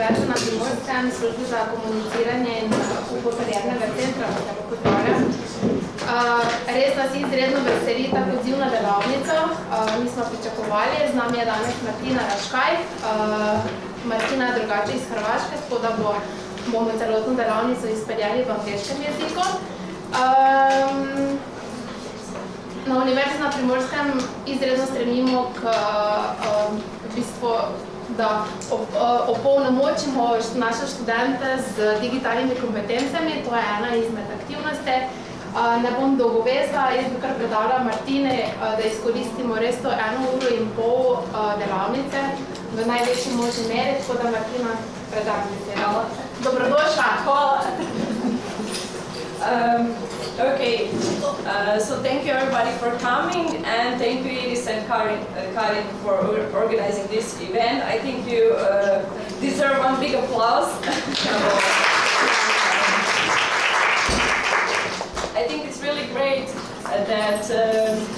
Univerze na Primorskem, službi za komuniciranje in upokorjernega centra, tako pozdravljam. Res nas izredno veseli ta odziv na delavnico. Mi smo pričakovali, z nami je danes Martina Raškaj. Martina je drugače iz Hrvaške, tako da bomo celotno delavnico izpeljali v angleškem jeziku. Na Univerzi na Primorskem izredno stremimo k da opolnomočimo naše študente z digitalnimi kompetencami. To je ena izmed aktivnosti. Ne bom dolgovezla, jaz bi kar predala Martine, da izkoristimo res to 1,5 delavnice v največji možni meri, tako da Martina predam besedo. Dobrodošla! Hvala! Okay, so thank you everybody for coming, and thank you Iris and Karin for organizing this event. I think you deserve one big applause. I think it's really great that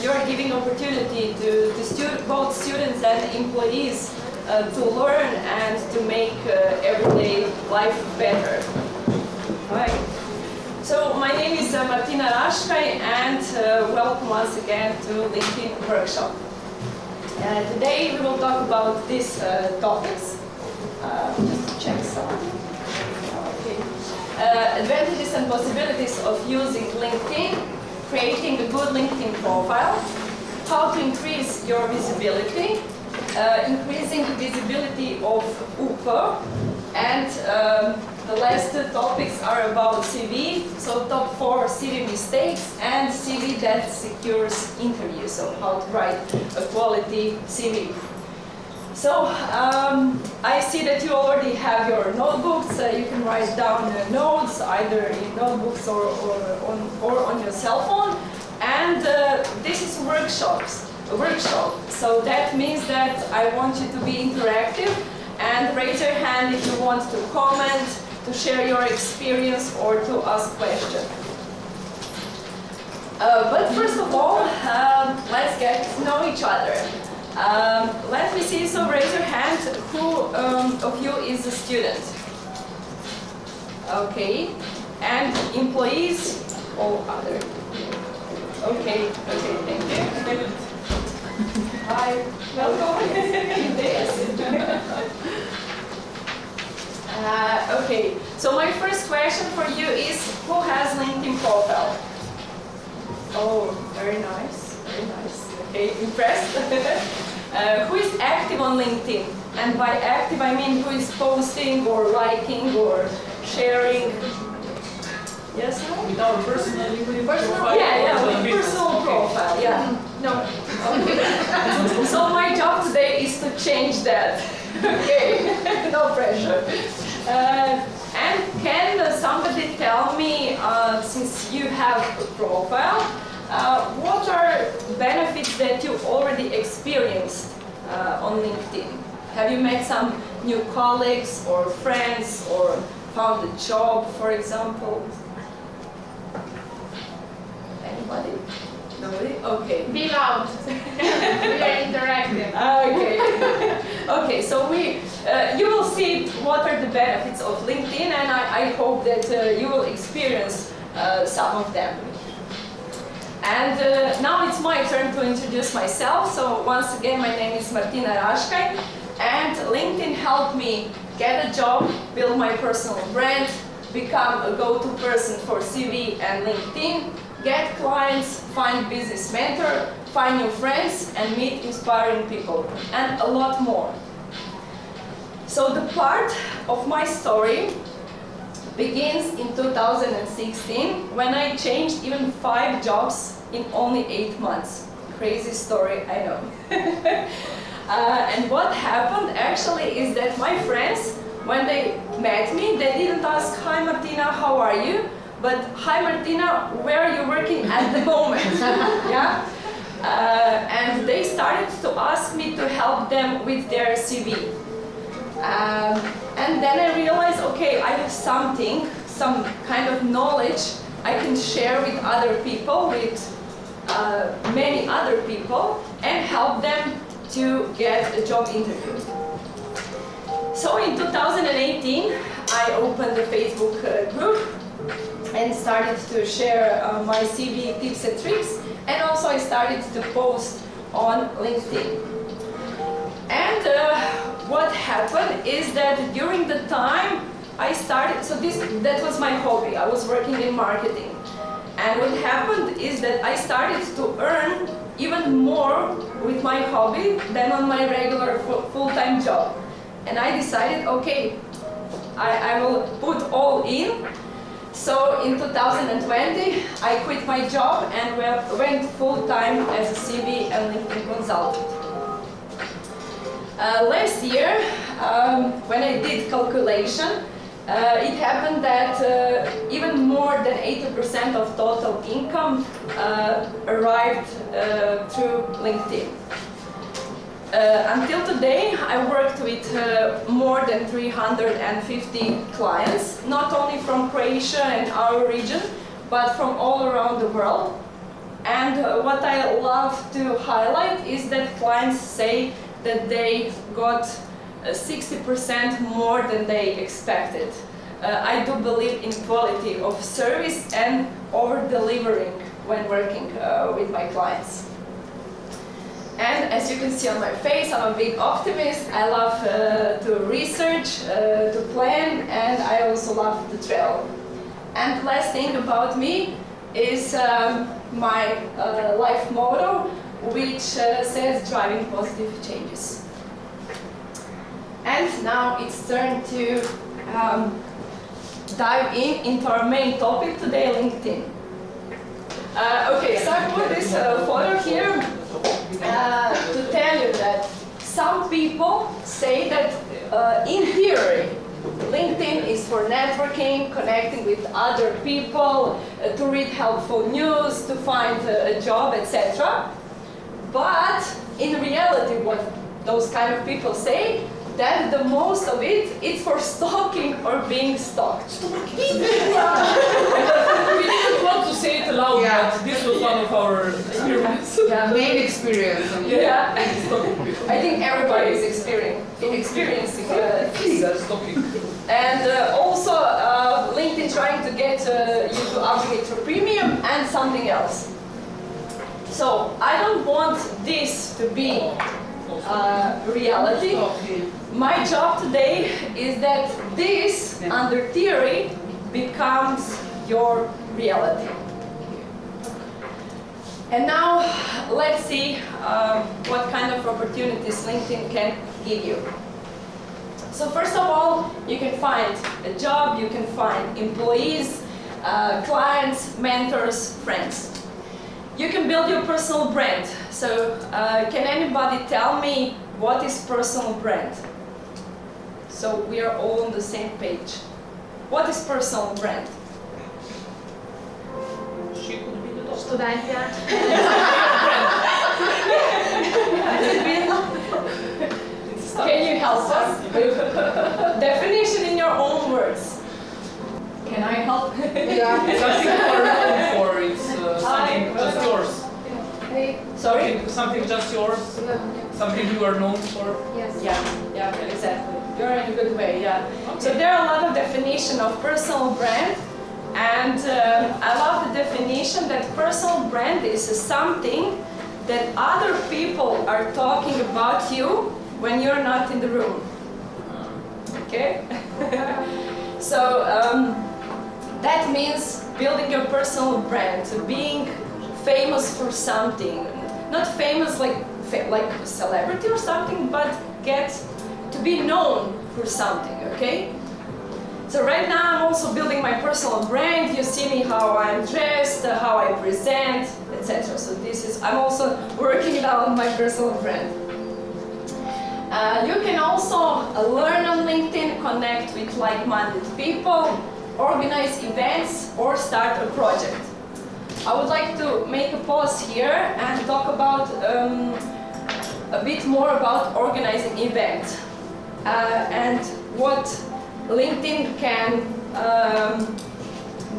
you're giving opportunity to both students and employees to learn and to make everyday life better. Right. So my name is Martina Raškaj, and welcome once again to Linkdln workshop. Today we will talk about these topics. Just to check some. Okay. Advantages and possibilities of using LinkedIn, creating a good LinkedIn profile, how to increase your visibility, increasing the visibility of UP, and the last two topics are about CV, so top 4 CV mistakes and CV that secures interviews, so how to write a quality CV. So I see that you already have your notebooks. You can write down notes either in notebooks or on your cell phone. And this is a workshop. So that means that I want you to be interactive and raise your hand if you want to comment, to share your experience, or to ask questions. But first of all, let's get to know each other. Let me see, so raise your hand, who of you is a student? Okay, and employees or other? Okay, thank you. Hi, welcome. Okay, so my first question for you is, who has LinkedIn profile? Oh, very nice, very nice. Okay, impressed? Who is active on LinkedIn? And by active, I mean who is posting or liking or sharing? Yes, no? With our personal LinkedIn profile? Yeah, with personal profile, yeah. No. Okay. So my job today is to change that. Okay, no pressure. And can somebody tell me, since you have a profile, what are benefits that you already experienced on LinkedIn? Have you met some new colleagues or friends or found a job, for example? Anybody? Nobody? Okay. Be loud. We are interactive. Okay. Okay, so you will see what are the benefits of LinkedIn, and I hope that you will experience some of them. And now it's my turn to introduce myself. So once again, my name is Martina Raškaj, and LinkedIn helped me get a job, build my personal brand, become a go-to person for CV and LinkedIn, get clients, find business mentor, find new friends, and meet inspiring people, and a lot more. So the part of my story begins in 2016, when I changed even 5 jobs in only 8 months. Crazy story, I know. And what happened actually is that my friends, when they met me, they didn't ask, "Hi Martina, how are you?" But, "Hi Martina, where are you working at the moment?" Yeah? And they started to ask me to help them with their CV. And then I realized, okay, I have something, some kind of knowledge I can share with other people, with many other people, and help them to get a job interview. So in 2018, I opened a Facebook group and started to share my CV tips and tricks, and also I started to post on LinkedIn. And what happened is that during the time I started, so that was my hobby. I was working in marketing. And what happened is that I started to earn even more with my hobby than on my regular full-time job. And I decided, okay, I will put all in. So in 2020, I quit my job and went full-time as a CV and LinkedIn consultant. Last year, when I did calculation, it happened that even more than 80% of total income arrived through LinkedIn. Until today, I worked with more than 350 clients, not only from Croatia and our region, but from all around the world. And what I love to highlight is that clients say that they got 60% more than they expected. I do believe in quality of service and over-delivering when working with my clients. And as you can see on my face, I'm a big optimist. I love to research, to plan, and I also love to travel. And the last thing about me is my life motto, which says driving positive changes. And now it's turn to dive into our main topic today, LinkedIn. Okay, so I put this photo here to tell you that some people say that in theory, LinkedIn is for networking, connecting with other people, to read helpful news, to find a job, etc. But in reality, what those kind of people say, that the most of it's for stalking or being stalked. We didn't want to say it aloud, Yeah. but this was one of our experiments. Yeah, main experience. Yeah, Stalking people. I think everybody is experiencing this. Stalking. And also LinkedIn trying to get you to upgrade to premium and something else. So I don't want this to be reality. My job today is that this, under theory, becomes your reality. And now let's see what kind of opportunities LinkedIn can give you. So first of all, you can find a job, you can find employees, clients, mentors, friends. You can build your personal brand. So can anybody tell me what is personal brand? So we are all on the same page. What is personal brand? She could be the doctor. Studentja. Can you help us? Definition in your own words. Can I help? Yeah. Something you are known for, it's something just yours. Sorry? Something just yours, something you are known for. Yes. Yeah, exactly. You're in a good way, yeah. So there are a lot of definition of personal brand, and I love the definition that personal brand is something that other people are talking about you when you're not in the room. Okay? So that means building your personal brand, being famous for something, not famous like a celebrity or something, but get to be known for something, okay? So right now I'm also building my personal brand. You see me how I'm dressed, how I present, etc. So I'm also working now on my personal brand. You can also learn on LinkedIn, connect with like-minded people, organize events, or start a project. I would like to make a pause here and talk about a bit more about organizing events and what LinkedIn can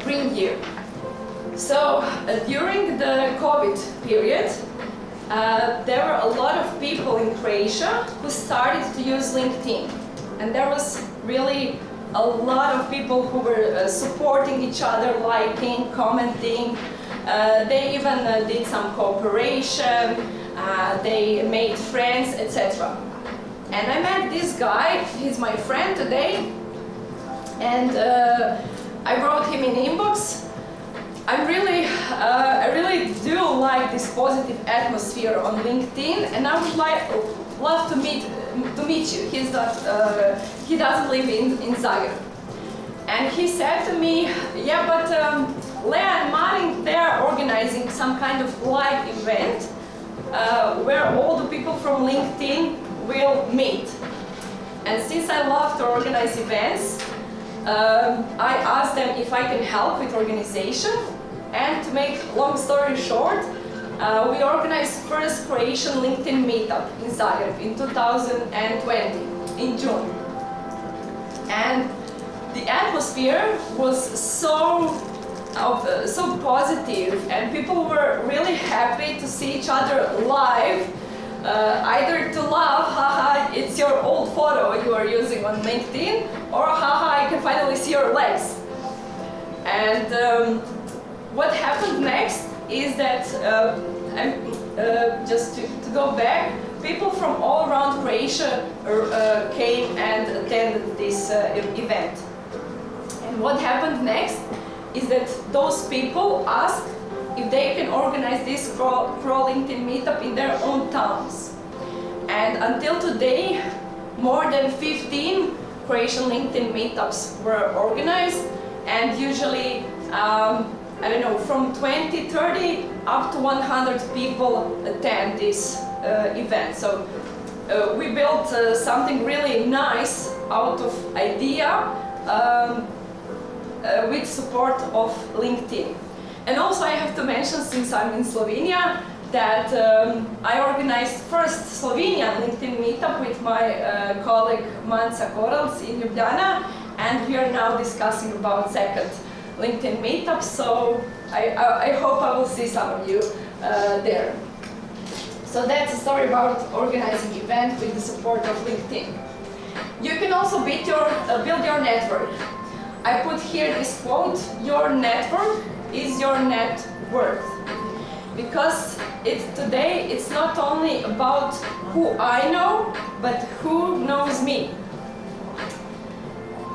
bring you. So during the COVID period, there were a lot of people in Croatia who started to use LinkedIn. and there was really a lot of people who were supporting each other, liking, commenting. They even did some cooperation, they made friends, etc. And I met this guy, he's my friend today, and I wrote him in inbox. I really do like this positive atmosphere on LinkedIn, and I would love to meet you. He doesn't live in Zagreb. And he said to me, yeah, but Lea and Marin, they're organizing some kind of live event where all the people from LinkedIn will meet. And since I love to organize events, I asked them if I can help with organization. And to make long story short, we organized first Croatian LinkedIn meetup in Zagreb in 2020, in June. And the atmosphere was so positive, and people were really happy to see each other live, either to laugh, haha, it's your old photo you are using on LinkedIn, or haha, I can finally see your legs. And what happened next is that, just to go back, people from all around Croatia came and attended this event. And what happened next is that those people asked if they can organize this Pro LinkedIn meetup in their own towns. And until today, more than 15 Croatian LinkedIn meetups were organized, and usually I don't know, from 20, 30 up to 100 people attend this event. So we built something really nice out of idea with support of LinkedIn. And also I have to mention, since I'm in Slovenia, that I organized first Slovenian LinkedIn meetup with my colleague Manca Korals in Ljubljana, and we are now discussing about second LinkedIn meetup, so I hope I will see some of you there. So that's a story about organizing event with the support of LinkedIn. You can also build your network. I put here this quote: your network is your net worth. Because today it's not only about who I know, but who knows me.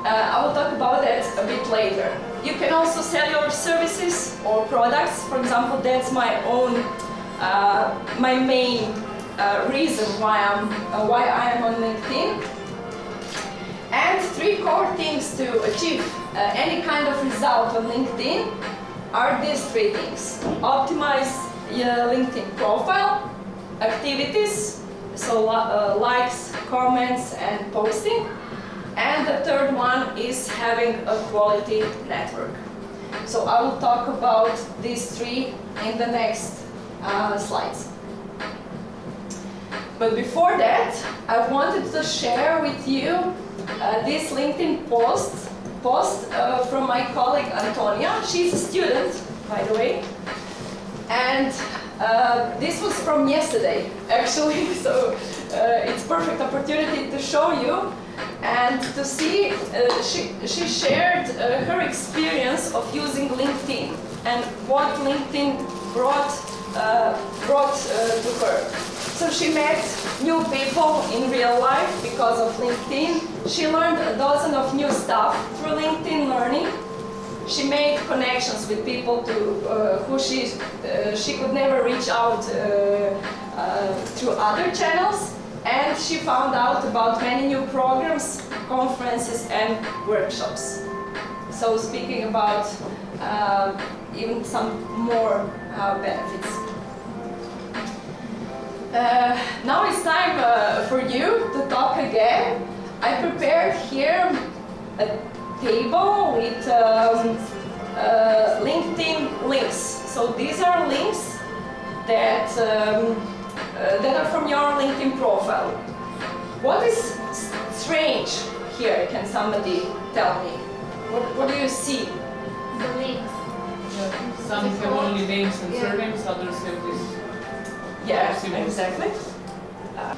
I will talk about that a bit later. You can also sell your services or products. For example, that's my main reason why I am on LinkedIn. And 3 core things to achieve any kind of result on LinkedIn are these 3 things: optimize your LinkedIn profile, activities, so likes, comments, and posting. And the third one is having a quality network. So I will talk about these 3 in the next slides. But before that, I wanted to share with you this LinkedIn post from my colleague Antonia. She's a student, by the way. And this was from yesterday, actually, so it's a perfect opportunity to show you and to see. She shared her experience of using LinkedIn and what LinkedIn brought to her. So she met new people in real life because of LinkedIn. She learned a dozen of new stuff through LinkedIn Learning. She made connections with people who she could never reach out through other channels, and she found out about many new programs, conferences, and workshops. So speaking about even some more benefits. Now it's time for you to talk again. I prepared here a table with LinkedIn links. So these are links that are from your LinkedIn profile. What is strange here? Can somebody tell me? What do you see? The links. Some have only names and surnames, others have this. Yeah, exactly.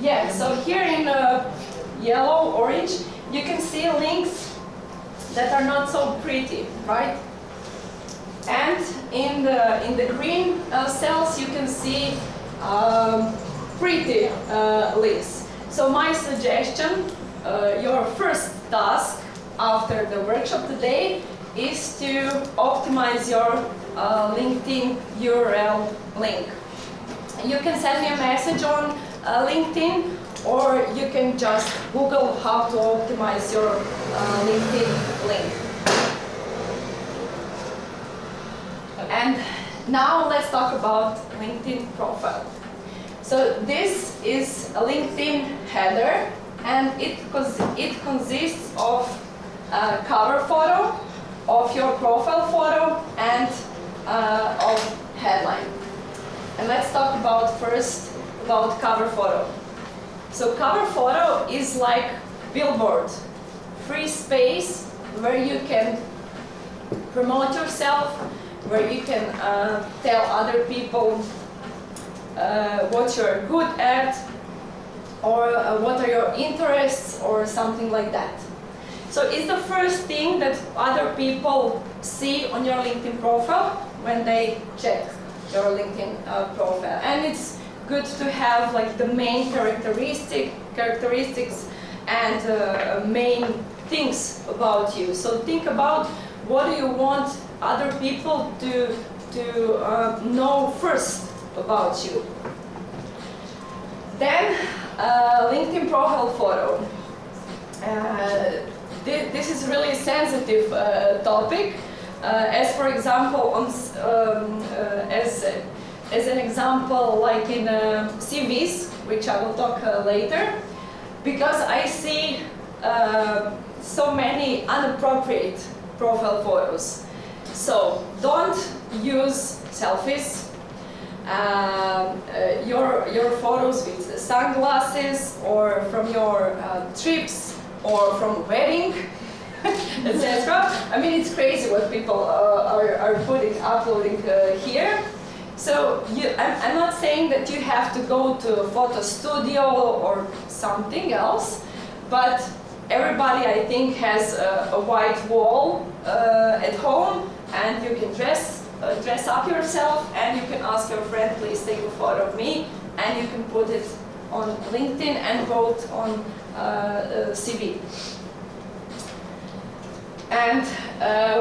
Yeah, so here in yellow, orange, you can see links that are not so pretty, right? And in the green cells, you can see pretty links. So my suggestion, your first task after the workshop today is to optimize your LinkedIn URL link. You can send me a message on LinkedIn, or you can just Google how to optimize your LinkedIn link. And now let's talk about LinkedIn profile. So this is a LinkedIn header, and it consists of a cover photo, of your profile photo, and of headline. And let's talk first about cover photo. So cover photo is like billboard, free space where you can promote yourself, where you can tell other people what you're good at, or what are your interests, or something like that. So it's the first thing that other people see on your LinkedIn profile when they check your LinkedIn profile. And it's good to have like the main characteristics and main things about you. So think about what do you want other people to know first about you. Then LinkedIn profile photo. This is really sensitive topic. As for example, as an example, like in CVs, which I will talk later, because I see so many inappropriate profile photos. So don't use selfies. Your photos with sunglasses, or from your trips, or from wedding, etc. I mean, it's crazy what people are uploading here. So I'm not saying that you have to go to a photo studio or something else, but everybody, I think, has a white wall at home, and you can dress up yourself, and you can ask your friend, please take a photo of me, and you can put it on LinkedIn and vote on CV. And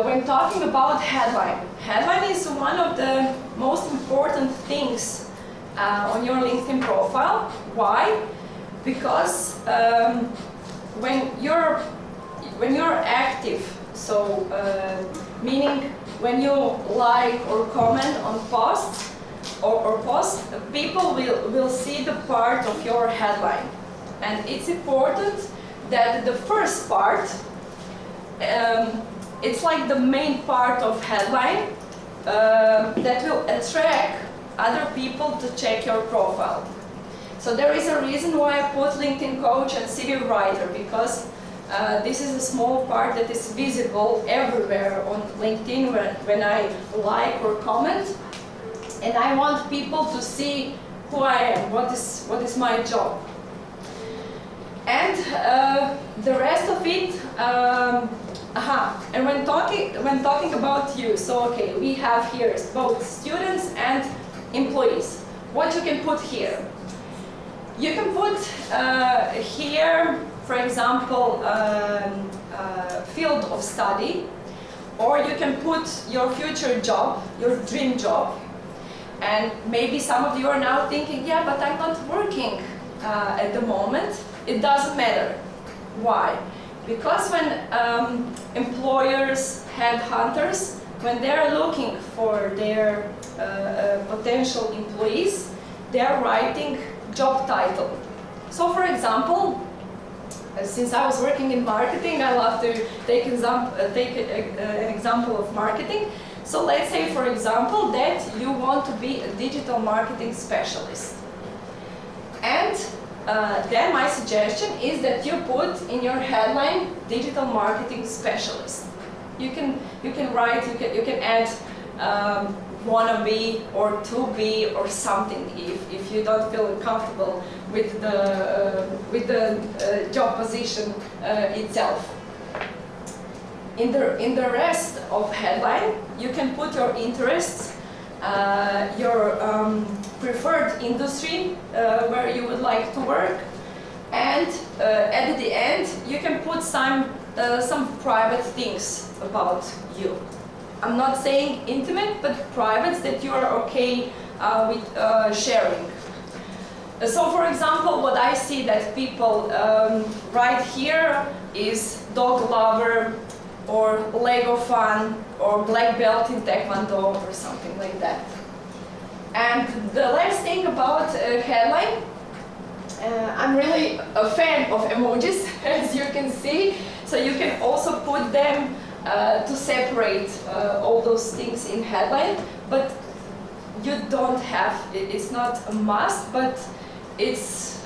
when talking about headline is one of the most important things on your LinkedIn profile. Why? Because when you're active, so meaning when you like or comment on posts or posts, people will see the part of your headline. And it's important that the first part, it's like the main part of headline that will attract other people to check your profile. So there is a reason why I put LinkedIn coach and CV writer, because this is a small part that is visible everywhere on LinkedIn when I like or comment, and I want people to see who I am, what is my job. And the rest of it, and when talking about you, so okay, we have here both students and employees. What you can put here? You can put here, for example, field of study, or you can put your future job, your dream job. And maybe some of you are now thinking, yeah, but I'm not working at the moment. It doesn't matter. Why? Because when employers, headhunters, when they're looking for their potential employees, they're writing job title. So for example, since I was working in marketing, I love to take an example of marketing. So let's say, for example, that you want to be a digital marketing specialist. And then my suggestion is that you put in your headline digital marketing specialist. You can write, you can add wanna be or to be or something if you don't feel comfortable with the job position itself. In the rest of headline, you can put your interests, your preferred industry where you would like to work, and at the end you can put some private things about you. I'm not saying intimate, but private that you are okay with sharing. So for example, what I see that people write here is dog lover, or Lego fan, or black belt in Taekwondo, or something like that. And the last thing about headline, I'm really a fan of emojis, as you can see. So you can also put them to separate all those things in headline, but you don't have, it's not a must, but it's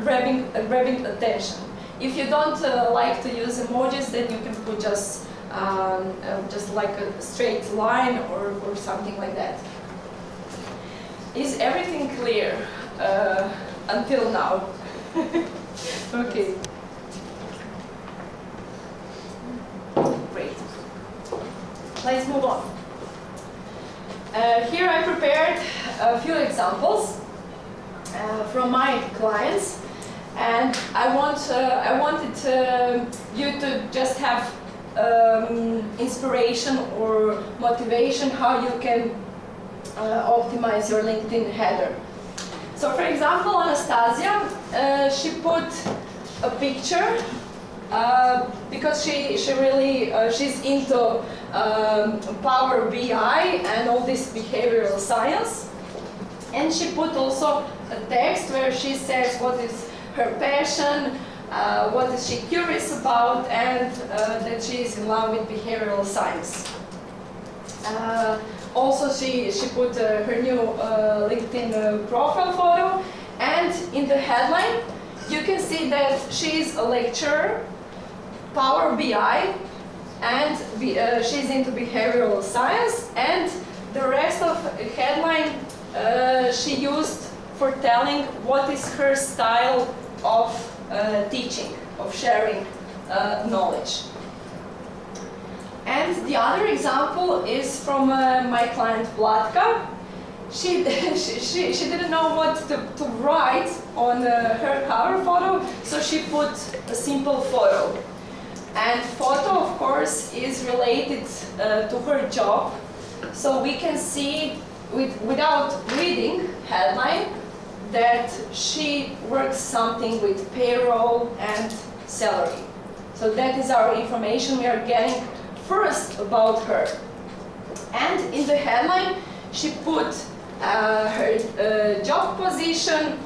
grabbing attention. If you don't like to use emojis, then you can put just like a straight line or something like that. Is everything clear until now? Okay. Great. Let's move on. Here I prepared a few examples from my clients, and I wanted you to just have inspiration or motivation how you can optimize your LinkedIn header. So for example, Anastasia, she put a picture because she's into Power BI and all this behavioral science, and she put also a text where she says what is her passion, what is she curious about, and that she is in love with behavioral science. Also, she put her new LinkedIn profile photo, and in the headline you can see that she is a lecturer, Power BI, and she's into behavioral science, and the rest of the headline she used for telling what is her style of teaching, of sharing knowledge. And the other example is from my client Vlatka. She didn't know what to write on her cover photo, so she put a simple photo. And photo, of course, is related to her job, so we can see without reading headline that she works something with payroll and salary. So that is our information we are getting first about her. And in the headline, she put her job position,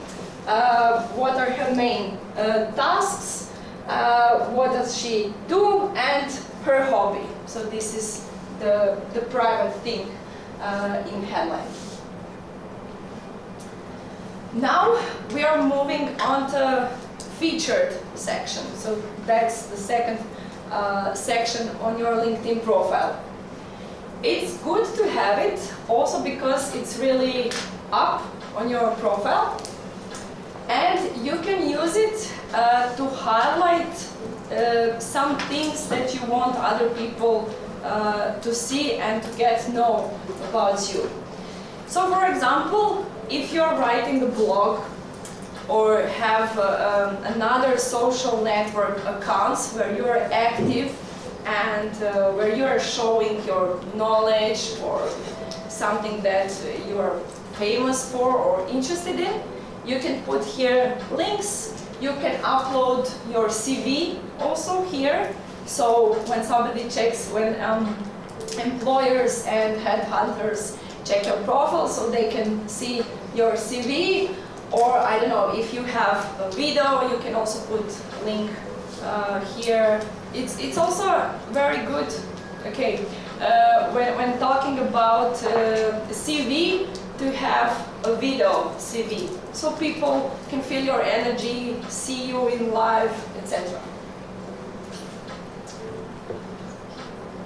what are her main tasks, what does she do, and her hobby. So this is the private thing in headline. Now we are moving on to featured section. So that's the second section on your LinkedIn profile. It's good to have it also because it's really up on your profile, and you can use it to highlight some things that you want other people to see and to get to know about you. So for example, if you're writing a blog or have another social network accounts where you're active and where you are showing your knowledge or something that you are famous for or interested in, you can put here links. You can upload your CV also here. So when somebody checks, when employers and headhunters check your profile, so they can see your CV. Or I don't know, if you have a video, you can also put a link here. It's also very good. Okay, when talking about CV, to have a video CV, so people can feel your energy, see you in live, etc.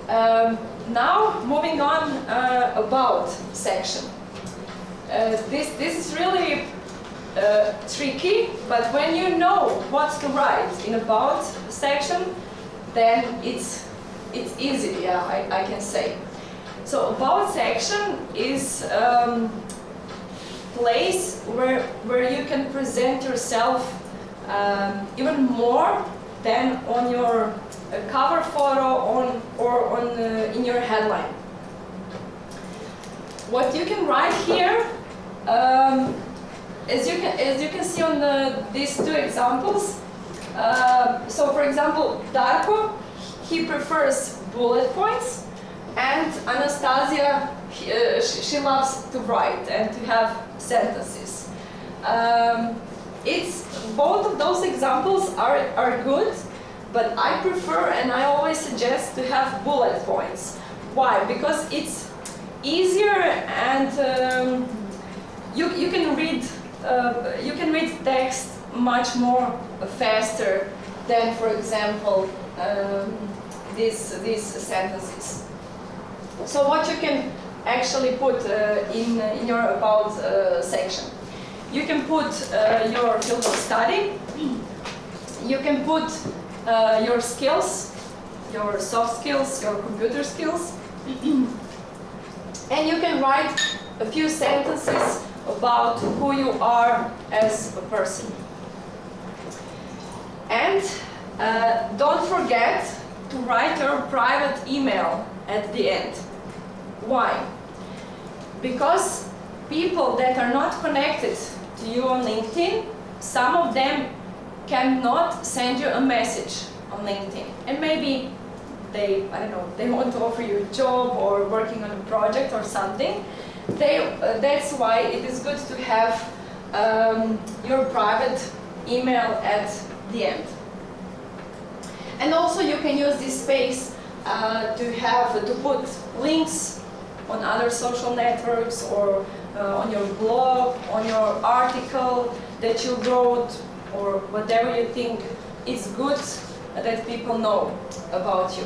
Now moving on about section. This is really tricky, but when you know what to write in about section, then it's easy, yeah, I can say. So about section is place where you can present yourself even more than on your cover photo or in your headline. What you can write here, as you can see on these two examples. So for example, Darko, he prefers bullet points, and Anastasia, she loves to write and to have sentences. Both of those examples are good, but I prefer and I always suggest to have bullet points. Why? Because it's easier and you can read text much more faster than, for example, these sentences. So what you can actually put in your about section. You can put your field of study. You can put your skills, your soft skills, your computer skills. And you can write a few sentences about who you are as a person. And don't forget to write your private email at the end. Why? Because people that are not connected to you on LinkedIn, some of them cannot send you a message on LinkedIn. And maybe they want to offer you a job or working on a project or something. That's why it is good to have your private email at the end. And also you can use this space to put links on other social networks or on your blog, on your article that you wrote, or whatever you think is good that people know about you.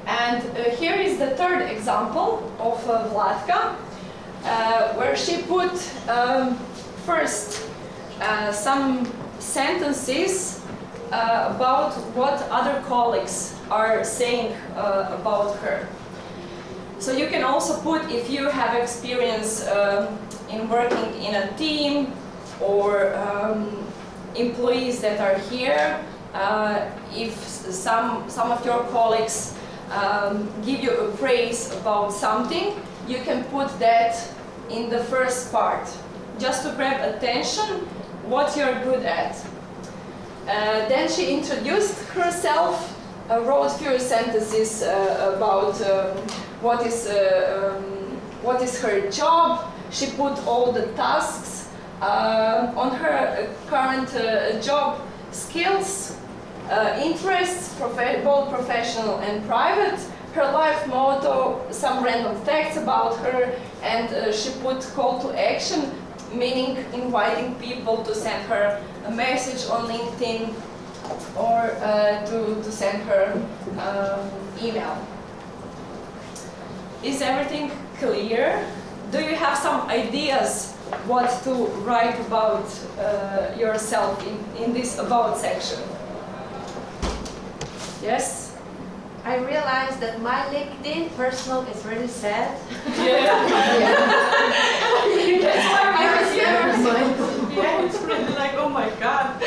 And here is the third example of Vladka, where she put first some sentences about what other colleagues are saying about her. So you can also put, if you have experience in working in a team or employees that are here, if some of your colleagues give you a praise about something, you can put that in the first part, just to grab attention what you're good at. Then she introduced herself, wrote a few sentences about what is her job. She put all the tasks on her current job, skills, interests, both professional and private, her life motto, some random facts about her, and she put call to action, meaning inviting people to send her a message on LinkedIn or to send her email. Is everything clear? Do you have some ideas what to write about yourself in this about section? Yes? I realized that my LinkedIn personal is really sad. Yeah. That's why we are here. Yeah, it's really like, oh my god.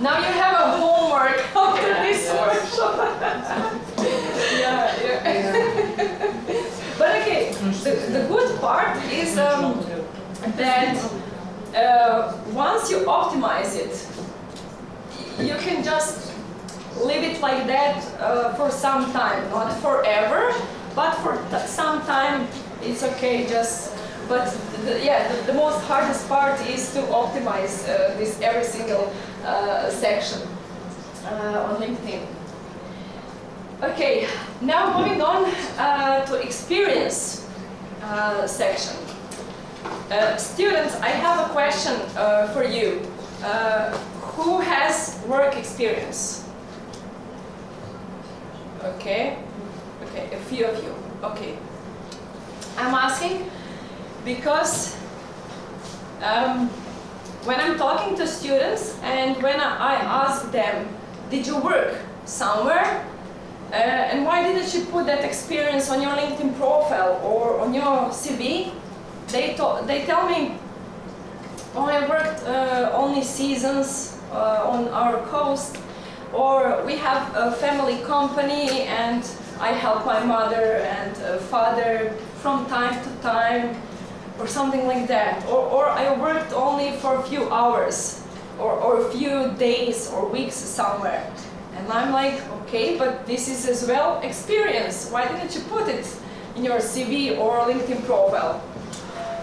Now you have a homework after this workshop. Yeah. But okay, the good part is that once you optimize it, you can just leave it like that for some time, not forever, but for some time it's okay. But the most hardest part is to optimize this every single section on LinkedIn. Okay, now moving on to experience section. Students, I have a question for you. Who has work experience? Okay, okay, a few of you. Okay, I'm asking because when I'm talking to students and when I ask them, did you work somewhere? And why didn't you put that experience on your LinkedIn profile or on your CV? They tell me, oh, I worked only seasons on our coast, or we have a family company and I help my mother and father from time to time, or something like that. Or I worked only for a few hours, or a few days or weeks somewhere. And I'm like, okay, but this is as well experience. Why didn't you put it in your CV or LinkedIn profile?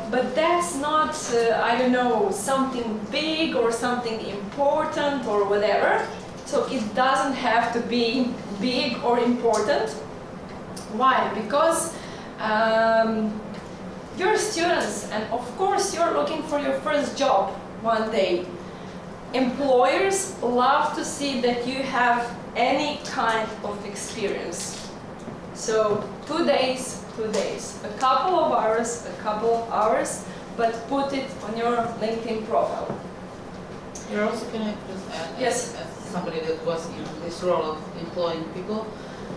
But that's not, I don't know, something big or something important or whatever. So it doesn't have to be big or important. Why? Because you're students and of course you're looking for your first job one day. Employers love to see that you have any kind of experience. So 2 days, a couple of hours, but put it on your LinkedIn profile. You're also, can I just add, Yes. as somebody that was in this role of employing people,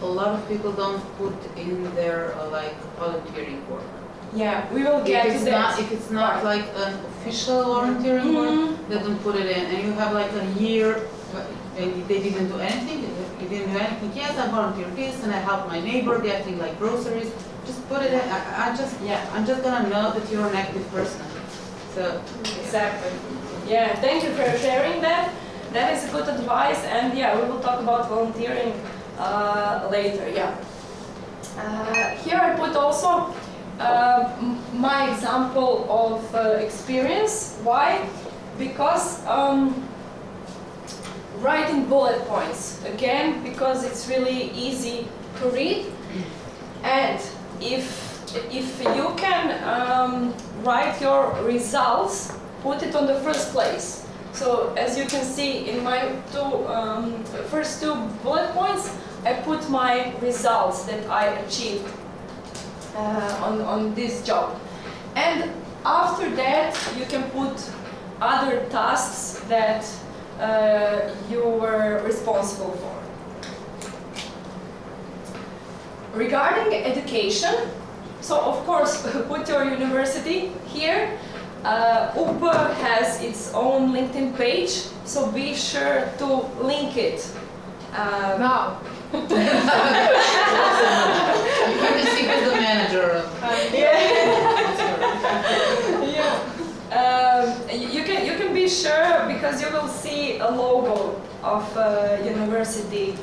a lot of people don't put in their like volunteering work. Yeah, we will get to that. If it's not like an official volunteering work, they don't put it in. And you have like a year, and they didn't do anything. You didn't do anything. Yes, I volunteered this, and I helped my neighbor getting like groceries. Just put it in. I'm just gonna know that you're an active person. So Exactly. Yeah, thank you for sharing that. That is good advice, and yeah, we will talk about volunteering later. Yeah. Here I put also my example of experience. Why? Because writing bullet points, again, because it's really easy to read, and if you can write your results, put it on the first place. So as you can see in my first two bullet points, I put my results that I achieved on this job. And after that, you can put other tasks that you were responsible for. Regarding education, so of course, put your university here. UP has its own LinkedIn page, so be sure to link it. Now. you can speak with the manager. You can be sure because you will see a logo of university.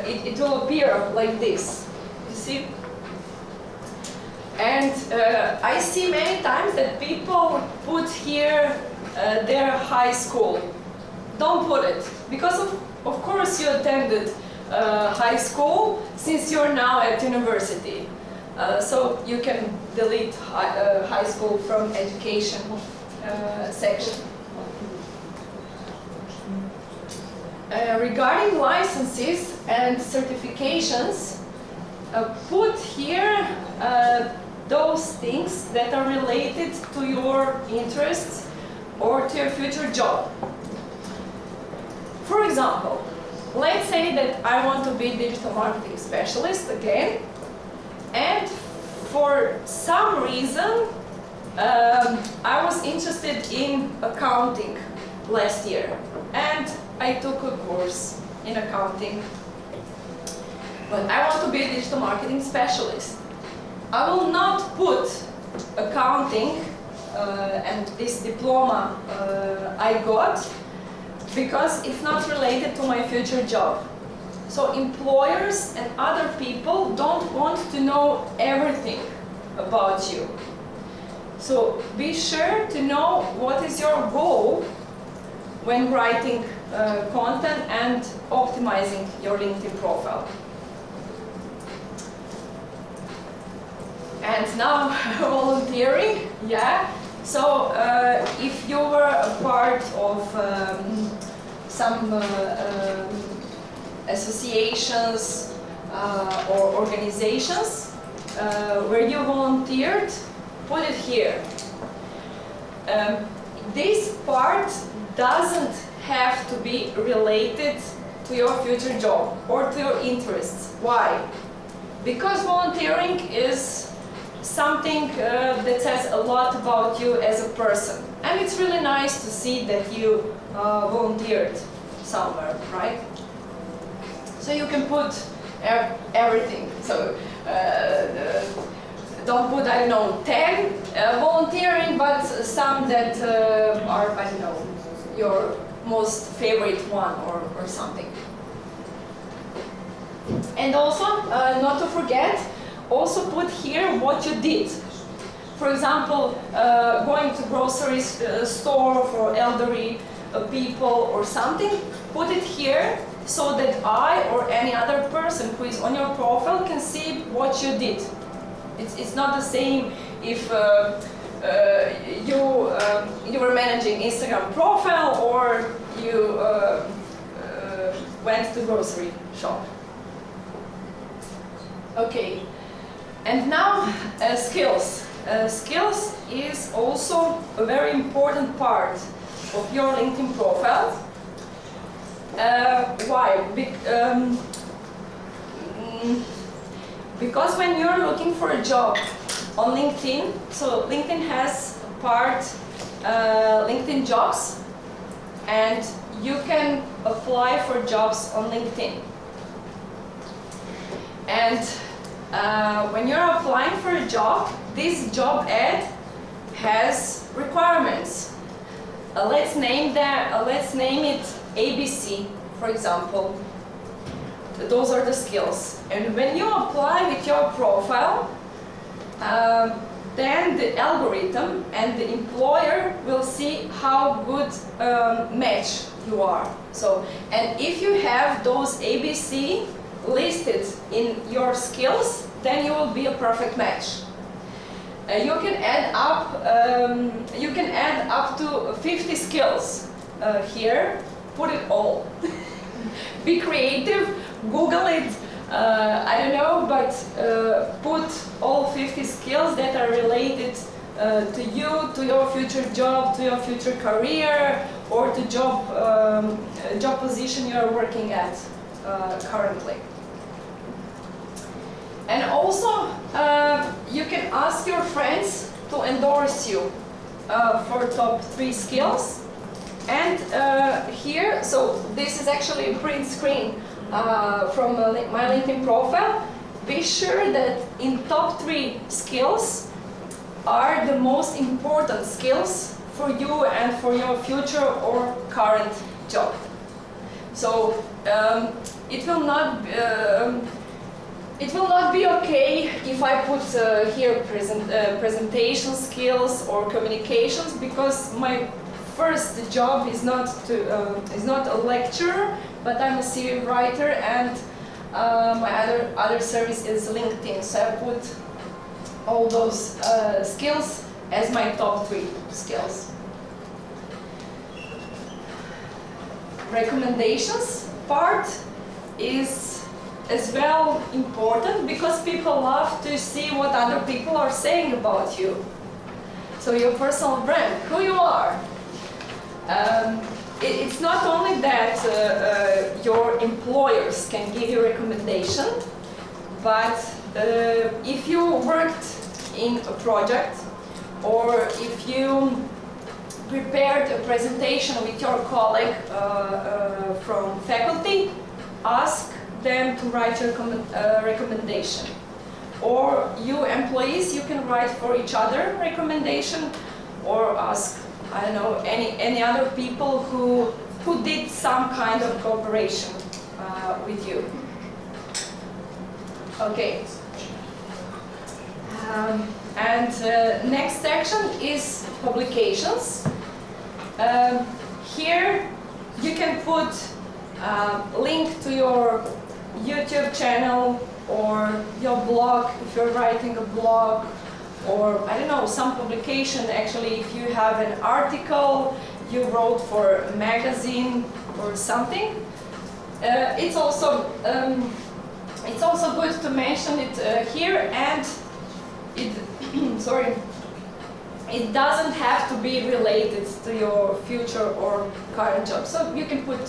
It will appear like this. You see? And I see many times that people put here their high school. Don't put it, because of course you attended high school since you're now at university. So you can delete high school from education section. Regarding licenses and certifications, put here those things that are related to your interests or to your future job. For example, let's say that I want to be digital marketing specialist again, and for some reason I was interested in accounting last year, and I took a course in accounting. But I want to be a digital marketing specialist. I will not put accounting and this diploma I got, because it's not related to my future job. So employers and other people don't want to know everything about you. So be sure to know what is your goal when writing content and optimizing your LinkedIn profile. And now volunteering, yeah. So if you were a part of some associations or organizations where you volunteered, put it here. This part doesn't have to be related to your future job or to your interests. Why? Because volunteering is something that says a lot about you as a person. And it's really nice to see that you volunteered somewhere, right? So you can put everything. So don't put, I don't know, 10 volunteering, but some that are, I don't know, your most favorite one or something. And also, not to forget, also put here what you did. For example, going to grocery store for elderly people or something, put it here so that I or any other person who is on your profile can see what you did. It's not the same if you were managing Instagram profile or you went to grocery shop. Okay, and now skills. Skills is also a very important part of your LinkedIn profile. Why? Because when you're looking for a job on LinkedIn, so LinkedIn has a part LinkedIn jobs, and you can apply for jobs on LinkedIn. And when you're applying for a job, this job ad has requirements. Let's name it ABC, for example. Those are the skills. And when you apply with your profile, then the algorithm and the employer will see how good match you are. So, and if you have those ABC listed in your skills, then you will be a perfect match. You can add up to 50 skills here. Put it all. Be creative. Google it. I don't know, but put all 50 skills that are related to you, to your future job, to your future career, or to job position you are working at currently. And also, you can ask your friends to endorse you for top 3 skills. And here, so this is actually a print screen from my LinkedIn profile. Be sure that in top 3 skills are the most important skills for you and for your future or current job. So it will not be okay if I put here presentation skills or communications, because my first job is not a lecturer, but I'm a CV writer, and my other service is LinkedIn. So I put all those skills as my top 3 skills. Recommendations part is as well important, because people love to see what other people are saying about you. So your personal brand, who you are. It's not only that your employers can give you recommendation, but if you worked in a project, or if you prepared a presentation with your colleague from faculty, ask them to write your recommendation. Or you employees, you can write for each other recommendation, or ask, I don't know, any other people who did some kind of cooperation with you. Okay. And next section is publications. Here you can put link to your YouTube channel or your blog if you're writing a blog, or I don't know, some publication. Actually, if you have an article you wrote for a magazine or something, it's also good to mention it here, and it, sorry, it doesn't have to be related to your future or current job. So you can put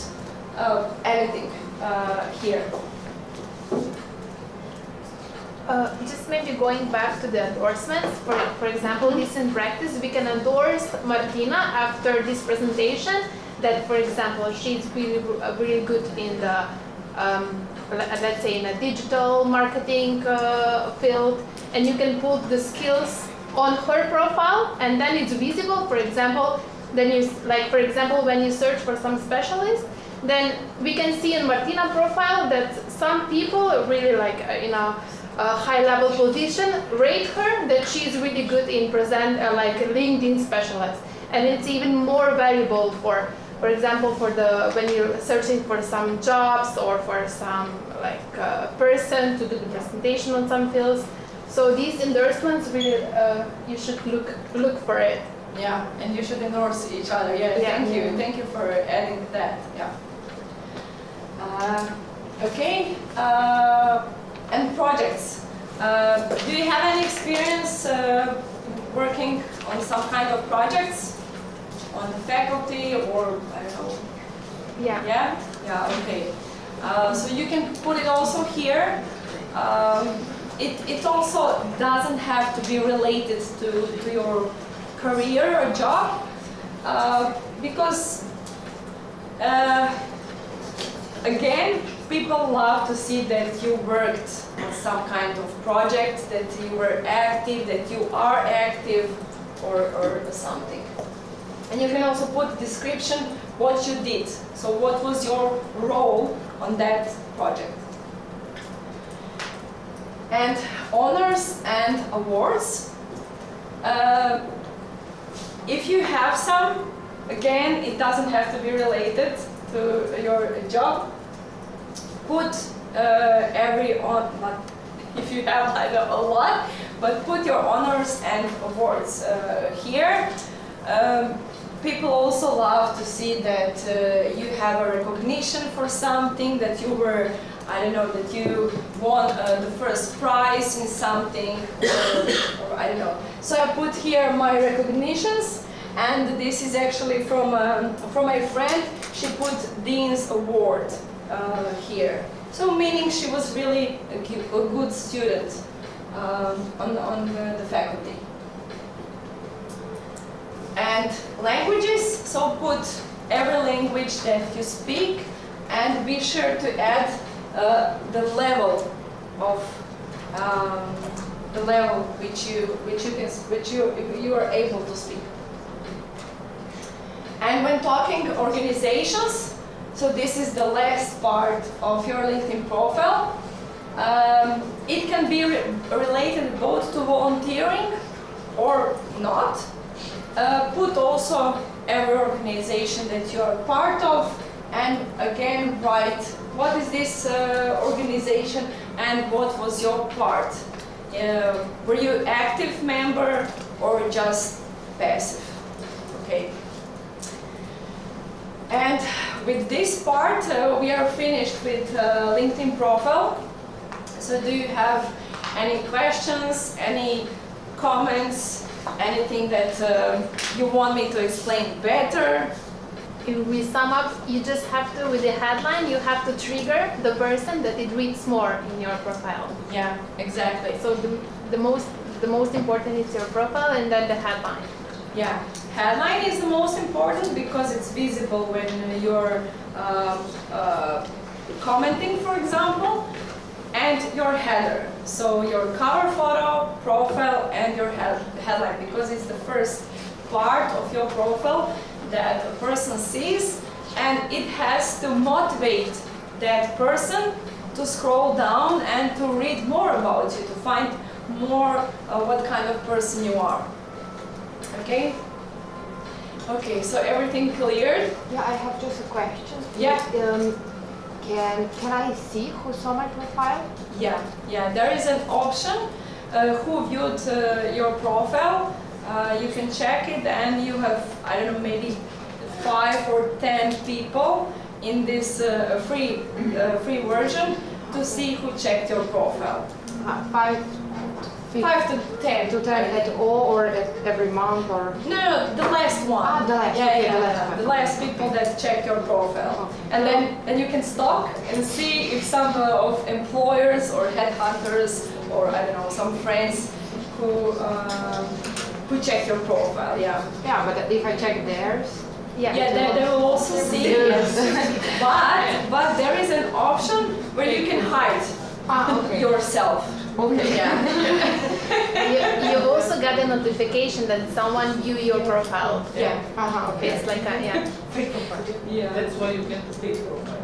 anything here. Just maybe going back to the endorsements, for example, this in practice, we can endorse Martina after this presentation that, for example, she's really good in the, let's say in a digital marketing field, and you can put the skills on her profile, and then it's visible. For example, then you, like for example, when you search for some specialist, then we can see in Martina profile that some people really like in a high-level position rate her that she's really good in like LinkedIn specialist, and it's even more valuable for example, for the when you're searching for some jobs or for some like person to do the presentation on some fields. So these endorsements really you should look for it. Yeah, and you should endorse each other. Yeah, thank you for adding that. Yeah. Okay. And projects. Do you have any experience working on some kind of projects on the faculty, or I don't know? Yeah. Yeah. Yeah. Okay. So you can put it also here. It also doesn't have to be related to your career or job, because again, people love to see that you worked on some kind of project, that you were active, that you are active, or something. And you can also put description what you did. So what was your role on that project? And honors and awards. If you have some, again, it doesn't have to be related to your job. Put not if you have like a lot, but put your honors and awards here. People also love to see that you have a recognition for something, that you were, I don't know, that you won the first prize in something, or I don't know. So I put here my recognitions, and this is actually from my friend. She put Dean's Award here. So meaning she was really a good student on the faculty. And languages, so put every language that you speak, and be sure to add the level of which you are able to speak. And when talking organizations, so this is the last part of your LinkedIn profile. It can be related both to volunteering or not. Put also every organization that you are part of, and again write what is this organization and what was your part. Were you active member or just passive? Okay. And with this part, we are finished with LinkedIn profile. So do you have any questions, any comments, anything that you want me to explain better? If we sum up, you just have to, with the headline, you have to trigger the person that it reads more in your profile. Yeah, exactly. So the most important is your profile, and then the headline. Yeah, headline is the most important because it's visible when you're commenting, for example, and your header. So your cover photo, profile, and your headline, because it's the first part of your profile that a person sees, and it has to motivate that person to scroll down and to read more about you, to find more what kind of person you are. Okay? Okay, so everything cleared? Yeah, I have just a question. Yeah. Can I see who saw my profile? Yeah, there is an option who viewed your profile. You can check it, and you have, I don't know, maybe 5 or 10 people in this free version to see who checked your profile. 5 5 to 10. to 10 at all or at every month or? No, the last one. Ah, the last, Yeah, okay, yeah, the last one. the last people that check your profile. Okay. And then you can stalk and see if some of employers or headhunters or I don't know, some friends who check your profile, yeah. Yeah, but if I check theirs? Yeah, they will also see, yes. But there is an option where you can hide Okay. yourself. Okay. Yeah. You also get a notification that someone view your profile. Yeah. Okay. It's like a, yeah. Yeah. That's why you get the big profile.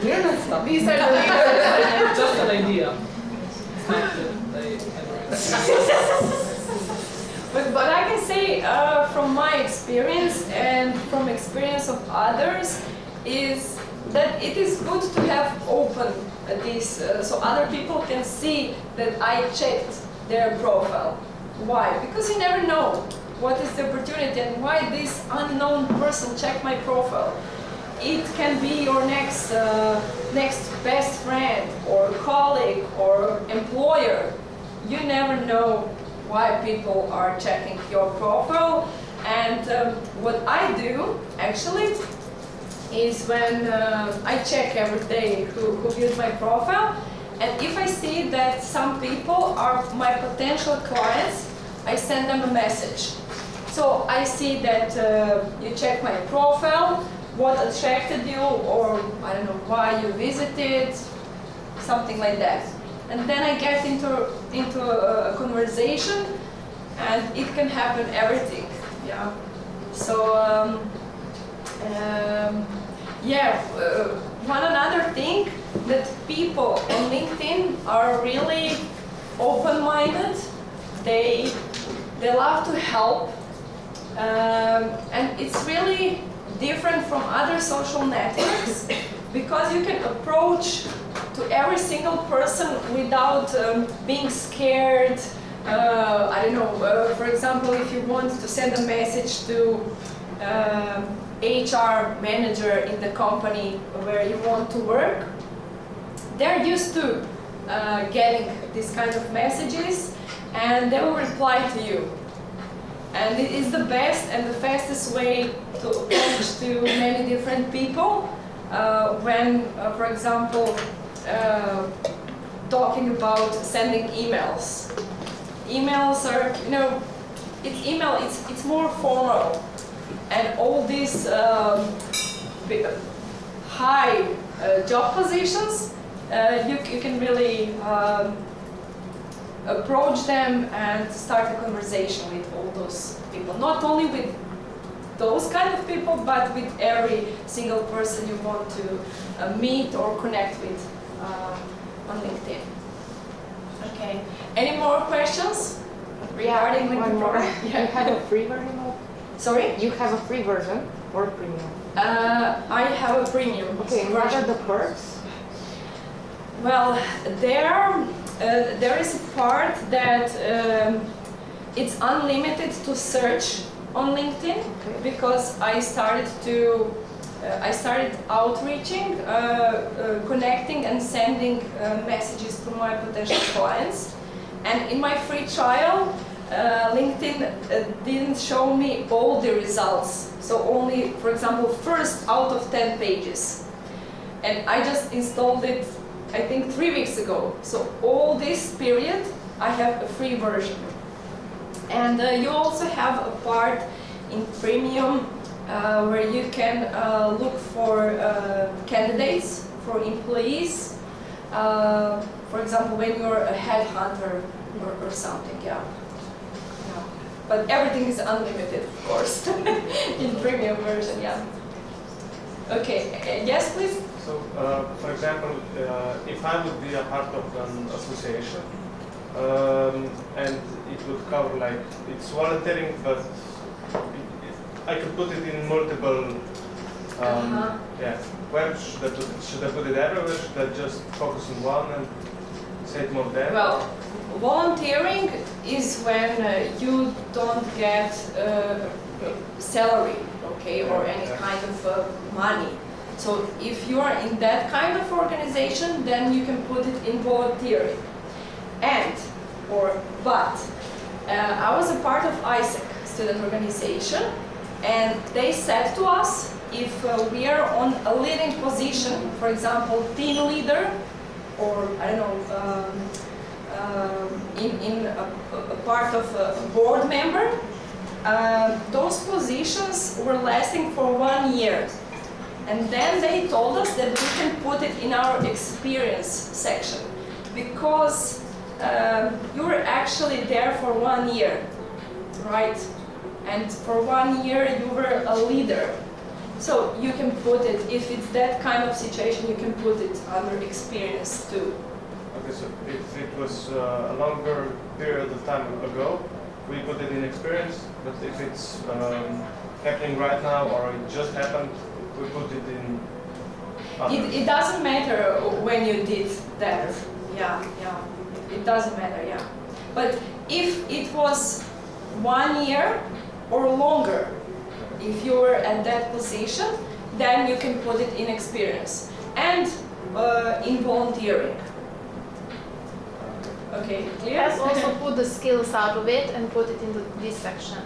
We're not stopping. These are the leaders. Just an idea. It's not that they But I can say from my experience and from experience of others is that it is good to have open this so other people can see that I checked their profile. Why? Because you never know what is the opportunity and why this unknown person checked my profile. It can be your next best friend or colleague or employer. You never know why people are checking your profile. And what I do actually is when I check every day who views my profile, and if I see that some people are my potential clients, I send them a message. So I see that you check my profile, what attracted you, or I don't know why you visited, something like that. And then I get into a conversation, and it can happen everything. Yeah. So one another thing that people on LinkedIn are really open-minded. They love to help, and it's really different from other social networks because you can approach to every single person without being scared. I don't know, for example, if you want to send a message to HR manager in the company where you want to work, they're used to getting these kind of messages and they will reply to you. And it is the best and the fastest way to approach to many different people when, for example, talking about sending emails. Emails are, you know, it's more formal, and all these high job positions, you can really approach them and start a conversation with all those people. Not only with those kind of people, but with every single person you want to meet or connect with on LinkedIn. Okay. Any more questions regarding LinkedIn? One more. Yeah. You have a free version of? Sorry? You have a free version or premium? I have a premium Okay, and what are version. the perks? Well, there is a part that it's unlimited to search on LinkedIn because I started outreaching, connecting and sending messages to my potential clients. And in my free trial, LinkedIn didn't show me all the results. So only, for example, first out of 10 pages. And I just installed it, I think 3 weeks ago. So all this period, I have a free version. And you also have a part in premium where you can look for candidates, for employees. For example, when you're a headhunter or something, yeah. But everything is unlimited, of course, in premium version, yeah. Okay, yes, please? So, for example, if I would be a part of an association, and it would cover like, it's volunteering, but I could put it in multiple, yeah. Where should I put it everywhere? Should I just focus on one and say it more there? Well, volunteering is when you don't get salary, okay, or any kind of money. So if you are in that kind of organization, then you can put it in volunteering. But I was a part of ISEC, student organization, and they said to us, if we are on a leading position, for example, team leader, or I don't know, in a part of a board member, those positions were lasting for 1 year. And then they told us that we can put it in our experience section, because you were actually there for 1 year, right? And for 1 year you were a leader. So you can put it, if it's that kind of situation, you can put it under experience too. Okay, so if it was a longer period of time ago, we put it in experience, but if it's happening right now or it just happened, we put it in other. It doesn't matter when you did that. Yeah. It doesn't matter, yeah. But if it was 1 year or longer, if you were at that position, then you can put it in experience and in volunteering. Okay, clear? Yes, also put the skills out of it and put it into this section.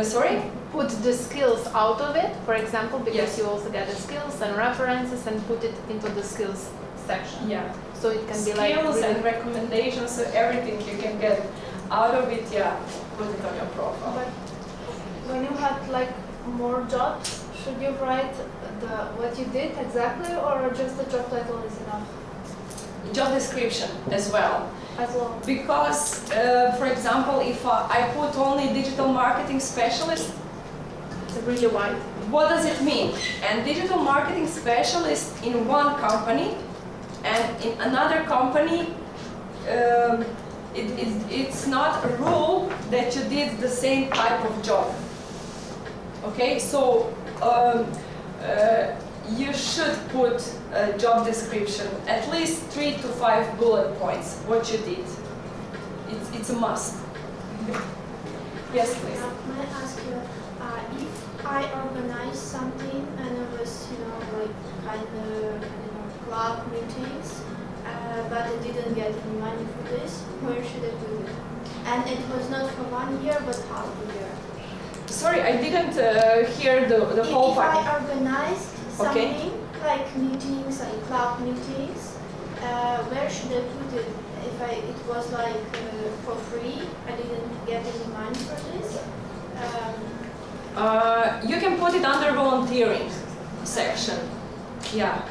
Sorry? Put the skills out of it, for example, because Yes. you also get the skills and references and put it into the skills section. Yeah. So it can be like Skills really- and recommendations, so everything you can get out of it, yeah, put it on your profile. But when you had like more jobs, should you write what you did exactly, or just the job title is enough Job description as well. as well? Because, for example, if I put only digital marketing specialist, It's really wide. what does it mean? And digital marketing specialist in one company and in another company, it's not a rule that you did the same type of job. Okay, so you should put a job description, at least 3 to 5 bullet points, what you did. It's a must. Yes, please. May I ask you, if I organize something and it was, like kind of, club meetings, but I didn't get any money for this, where should I do it? And it was not for 1 year, but half a year. Sorry, I didn't hear the whole If part. I organized Okay. something, like meetings, like club meetings, where should I put it? If it was like for free, I didn't get any money for this. You can put it under volunteering section. Yeah.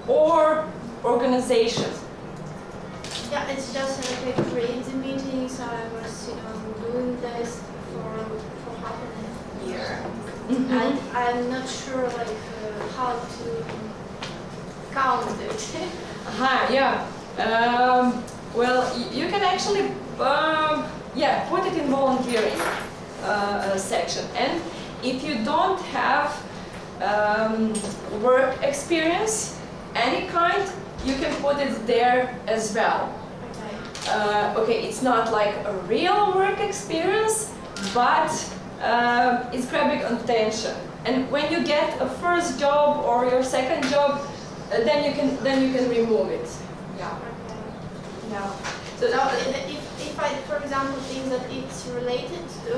Or organization. Yeah, it's just like I create the meetings. I was, doing this for half a year. And I'm not sure like how to count it. Yeah. Well, you can actually, put it in volunteering section. And if you don't have work experience, any kind, you can put it there as well. Okay, it's not like a real work experience, but it's grabbing attention. And when you get a first job or your second job, then you can remove it. Yeah. So now, if I, for example, think that it's related to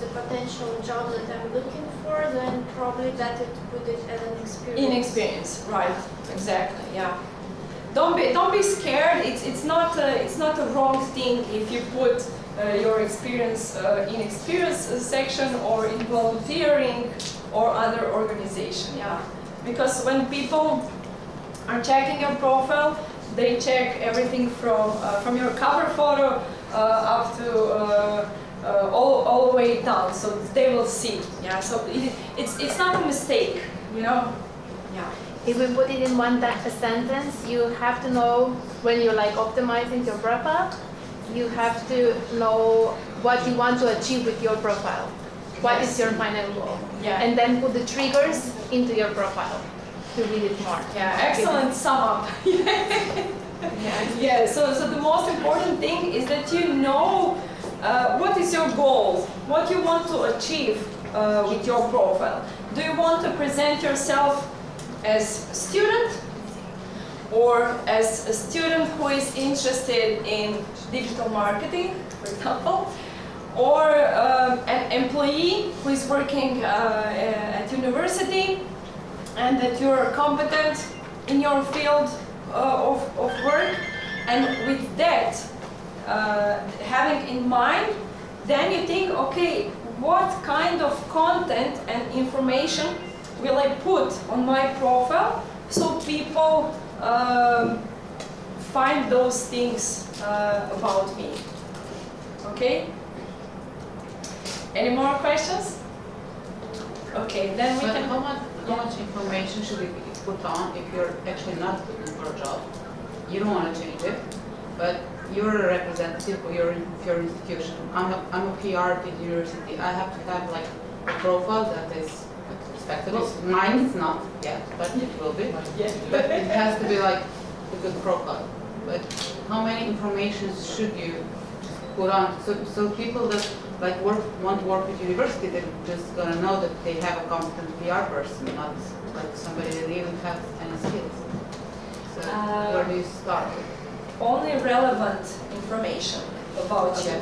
the potential job that I'm looking for, then probably better to put it as an experience. In experience, right? Exactly. Yeah. Don't be scared. It's not a wrong thing if you put your experience in experience section or in volunteering or other organization. Yeah. Because when people are checking your profile, they check everything from your cover photo up to all the way down, so they will see. Yeah. So it's not a mistake, Yeah. If we put it in one sentence, you have to know when you're like optimizing your profile, you have to know what you want to achieve with your profile. What is your final goal? Yeah. And then put the triggers into your profile to read it more. Yeah, excellent sum up. Yeah, so the most important thing is that you know what is your goal, what you want to achieve with your profile. Do you want to present yourself as a student, or as a student who is interested in digital marketing, for example, or an employee who is working at university and that you are competent in your field of work, and with that having in mind, then you think, okay, what kind of content and information will I put on my profile so people find those things about me. Okay? Any more questions? Okay, then we But can. how much information should we put on if you're actually not looking for a job? You don't want to change it, but you're a representative of your institution. I'm a PR at the university. I have to have like a profile that is respectable. Mine is not yet, but it will be. But it has to be like a good profile. But how many information should you put on? So people that like want to work with university, they're just gonna know that they have a competent PR person, not like somebody that even has any skills. So where do you start? Only relevant information about you.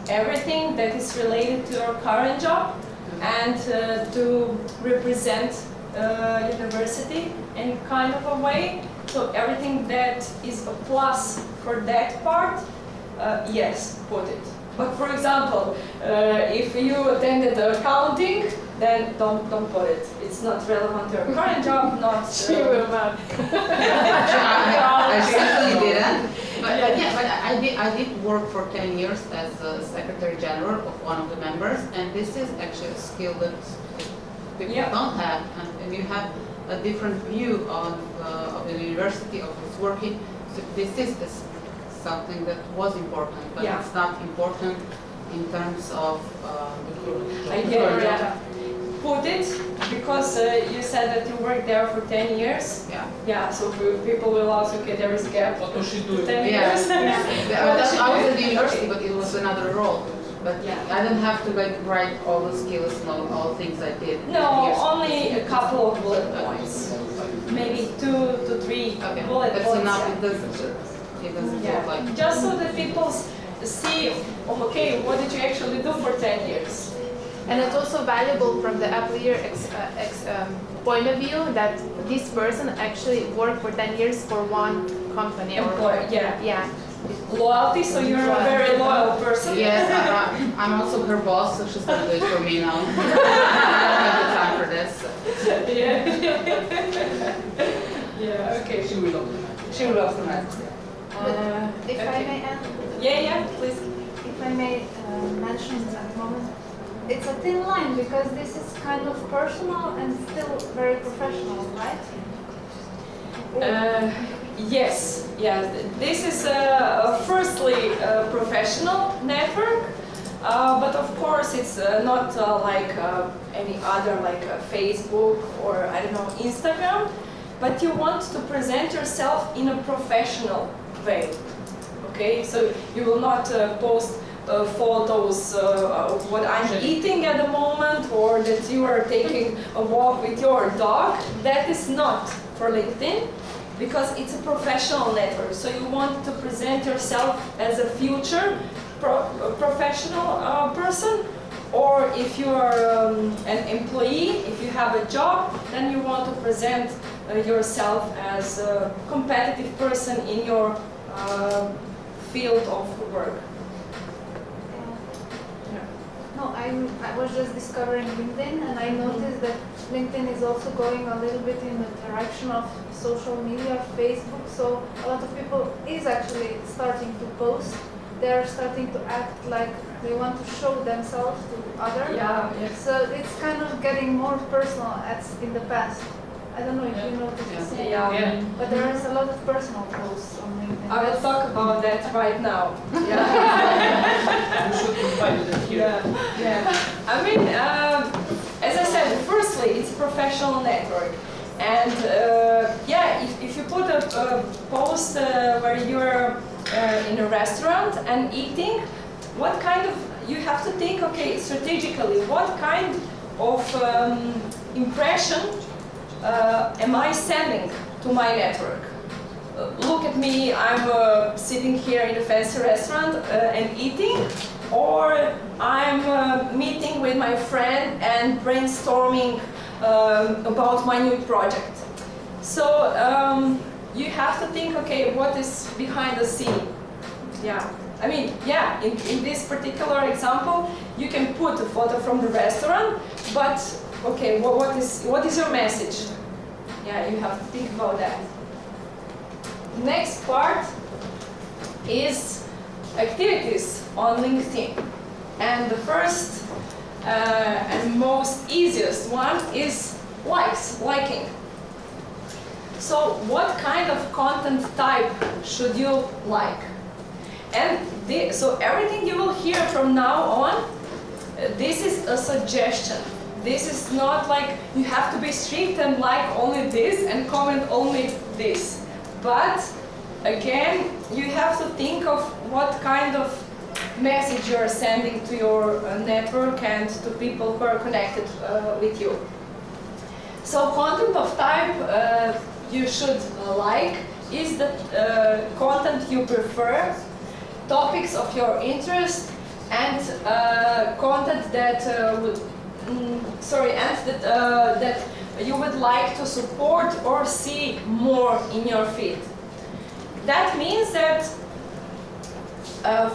Everything that is related to your current job and to represent university in kind of a way. So everything that is a plus for that part, yes, put it. But for example, if you attended accounting, then don't put it. It's not relevant to your current job, not. She will not. I certainly didn't. But I did work for 10 years as a Secretary General of one of the members, and this is actually a skill that people don't have, and you have a different view of the university, of its working. So this is something that was important, but it's not important in terms of I get it. Put it because you said that you worked there for 10 years. Yeah. Yeah, so people will ask, okay, there is a gap. What was she doing? 10 Yeah. years. I was at the university, but it was another role. But I didn't have to like write all the skills and all things I did. No, only a couple of bullet points. Maybe 2 to 3 bullet That's points. enough. Yeah. It doesn't look like. Just so that people see, okay, what did you actually do for 10 years? And it's also valuable from the employer point of view that this person actually worked for 10 years for one company. Employer, yeah. Yeah. Loyalty, so you're a very loyal person. Yes, I'm also her boss, so she's gonna do it for me now. I don't have the time for this. Yeah. Yeah, okay. She will also. She will also manage. If I may add, Yeah, please. if I may mention at the moment, it's a thin line because this is kind of personal and still very professional, right? Yes, yeah. This is firstly a professional network, but of course it's not like any other, like Facebook or I don't know, Instagram. But you want to present yourself in a professional way. Okay, so you will not post photos of what I'm eating at the moment, or that you are taking a walk with your dog. That is not for LinkedIn, because it's a professional network. So you want to present yourself as a future professional person, or if you are an employee, if you have a job, then you want to present yourself as a competitive person in your field of work. No, I was just discovering LinkedIn, and I noticed that LinkedIn is also going a little bit in the direction of social media, Facebook. So a lot of people is actually starting to post. They are starting to act like they want to show themselves to others. Yeah, yes. So it's kind of getting more personal as in the past. I don't know if you noticed the same. Yeah. But there is a lot of personal posts on LinkedIn. I will talk about that right now. You should invite them here. Yeah. I mean, as I said, firstly, it's a professional network. And if you put a post where you're in a restaurant and eating, what kind of, you have to think, okay, strategically, what kind of impression am I sending to my network? Look at me, I'm sitting here in a fancy restaurant and eating, or I'm meeting with my friend and brainstorming about my new project. So you have to think, okay, what is behind the scene? Yeah, I mean, yeah, in this particular example, you can put a photo from the restaurant, but okay, what is your message? Yeah, you have to think about that. Next part is activities on LinkedIn. And the first and most easiest one is liking. So what kind of content type should you like? And so everything you will hear from now on, this is a suggestion. This is not like you have to be strict and like only this and comment only this. But again, you have to think of what kind of message you are sending to your network and to people who are connected with you. So content of type you should like is the content you prefer, topics of your interest, and content that that you would like to support or see more in your feed. That means that,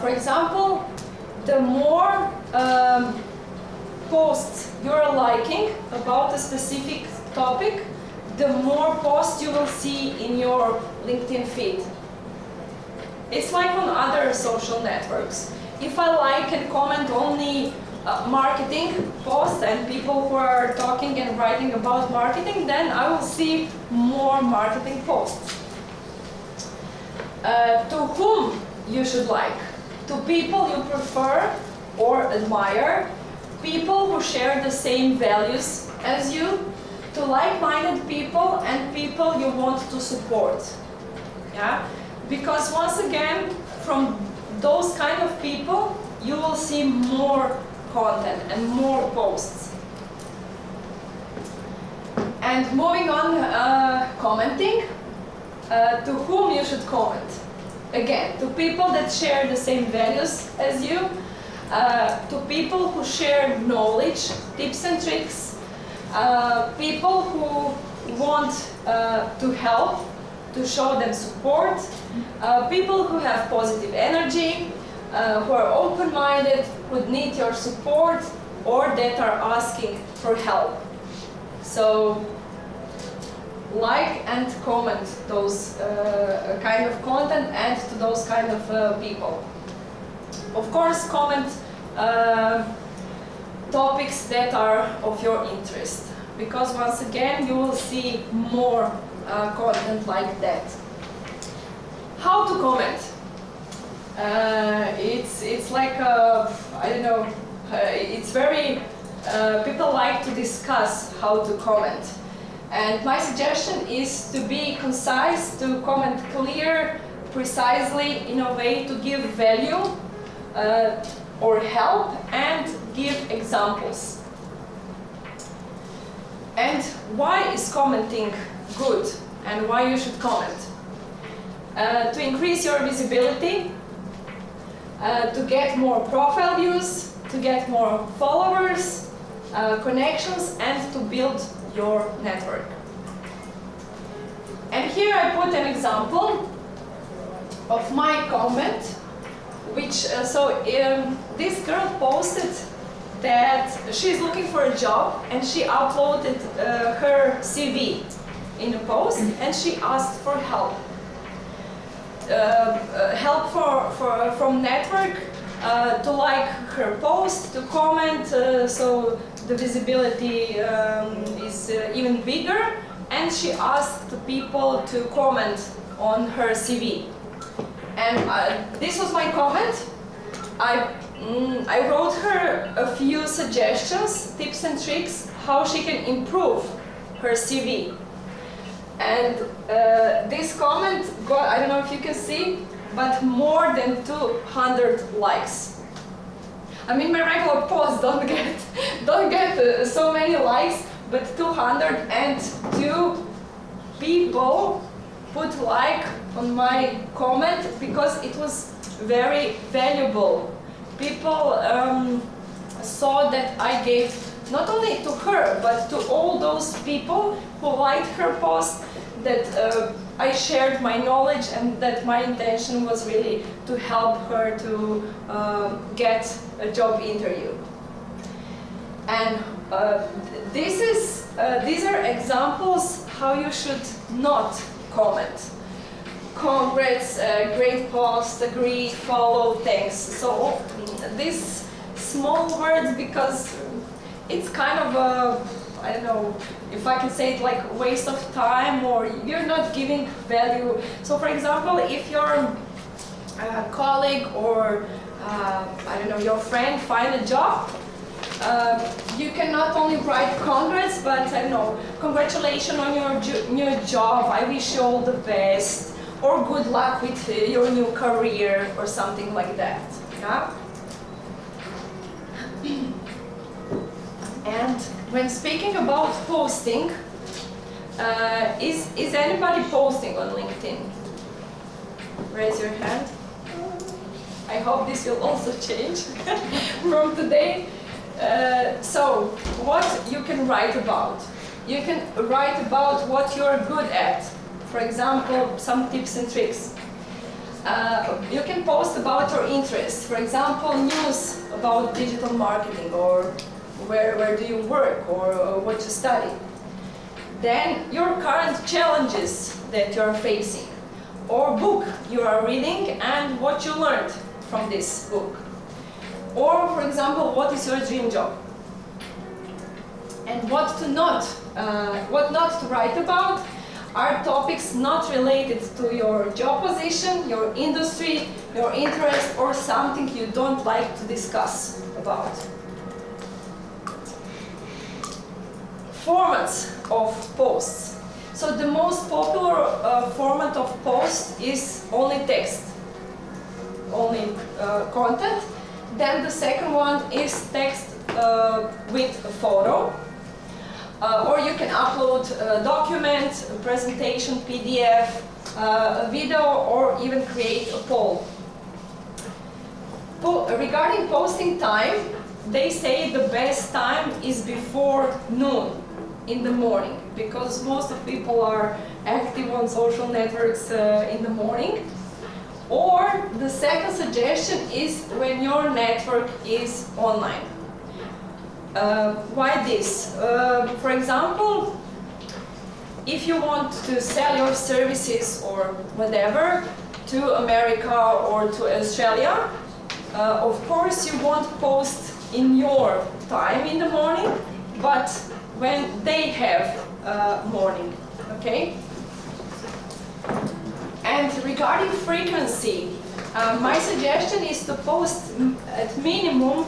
for example, the more posts you're liking about a specific topic, the more posts you will see in your LinkedIn feed. It's like on other social networks. If I like and comment only marketing posts and people who are talking and writing about marketing, then I will see more marketing posts. To whom you should like? To people you prefer or admire, people who share the same values as you, to like-minded people and people you want to support. Yeah? Because once again, from those kind of people, you will see more content and more posts. And moving on, commenting, to whom you should comment. Again, to people that share the same values as you, to people who share knowledge, tips and tricks, people who want to help, to show them support, people who have positive energy, who are open-minded, who need your support, or that are asking for help. So, like and comment those kind of content and to those kind of people. Of course, comment topics that are of your interest, because once again you will see more content like that. How to comment? It's like I don't know. It's very people like to discuss how to comment, and my suggestion is to be concise, to comment clear, precisely, in a way to give value or help, and give examples. And why is commenting good, and why you should comment? To increase your visibility, to get more profile views, to get more followers, connections, and to build your network. And here I put an example of my comment, which this girl posted that she's looking for a job, and she uploaded her CV in a post, and she asked for help. Help from network to like her post, to comment, so the visibility is even bigger, and she asked people to comment on her CV. And this was my comment. I wrote her a few suggestions, tips and tricks, how she can improve her CV. And this comment got, I don't know if you can see, but more than 200 likes. I mean, my regular posts don't get so many likes, but 202 people put like on my comment because it was very valuable. People saw that I gave not only to her but to all those people who liked her post, that I shared my knowledge and that my intention was really to help her to get a job interview. And these are examples how you should not comment. Congrats, great post, agree, follow, thanks. So these small words, because it's kind of a, I don't know if I can say it, like waste of time, or you're not giving value. So for example, if your colleague or I don't know, your friend find a job, you can not only write congrats, but I don't know, congratulations on your new job, I wish you all the best, or good luck with your new career, or something like that. Yeah? And when speaking about posting, is anybody posting on LinkedIn? Raise your hand. I hope this will also change from today. So, what you can write about? You can write about what you're good at. For example, some tips and tricks. You can post about your interests. For example, news about digital marketing, or where do you work, or what you study. Then your current challenges that you're facing, or book you are reading and what you learned from this book. Or, for example, what is your dream job? And what not to write about are topics not related to your job position, your industry, your interest, or something you don't like to discuss about. Formats of posts. So the most popular format of post is only text, only content. Then the second one is text with a photo. Or you can upload a document, a presentation, PDF, a video, or even create a poll. Regarding posting time, they say the best time is before noon in the morning, because most of people are active on social networks in the morning. Or the second suggestion is when your network is online. Why this? For example, if you want to sell your services or whatever to America or to Australia, of course you won't post in your time in the morning, but when they have morning, okay? And regarding frequency, my suggestion is to post at minimum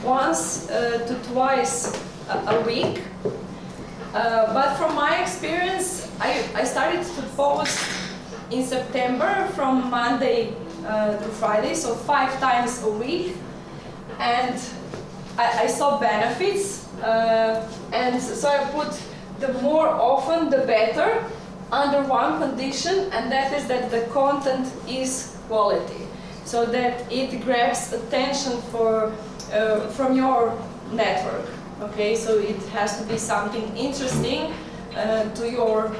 once to twice a week. But from my experience, I started to post in September from Monday to Friday, so 5 times a week. And I saw benefits, and so I put the more often the better, under one condition, and that is that the content is quality, so that it grabs attention from your network. Okay, so it has to be something interesting to your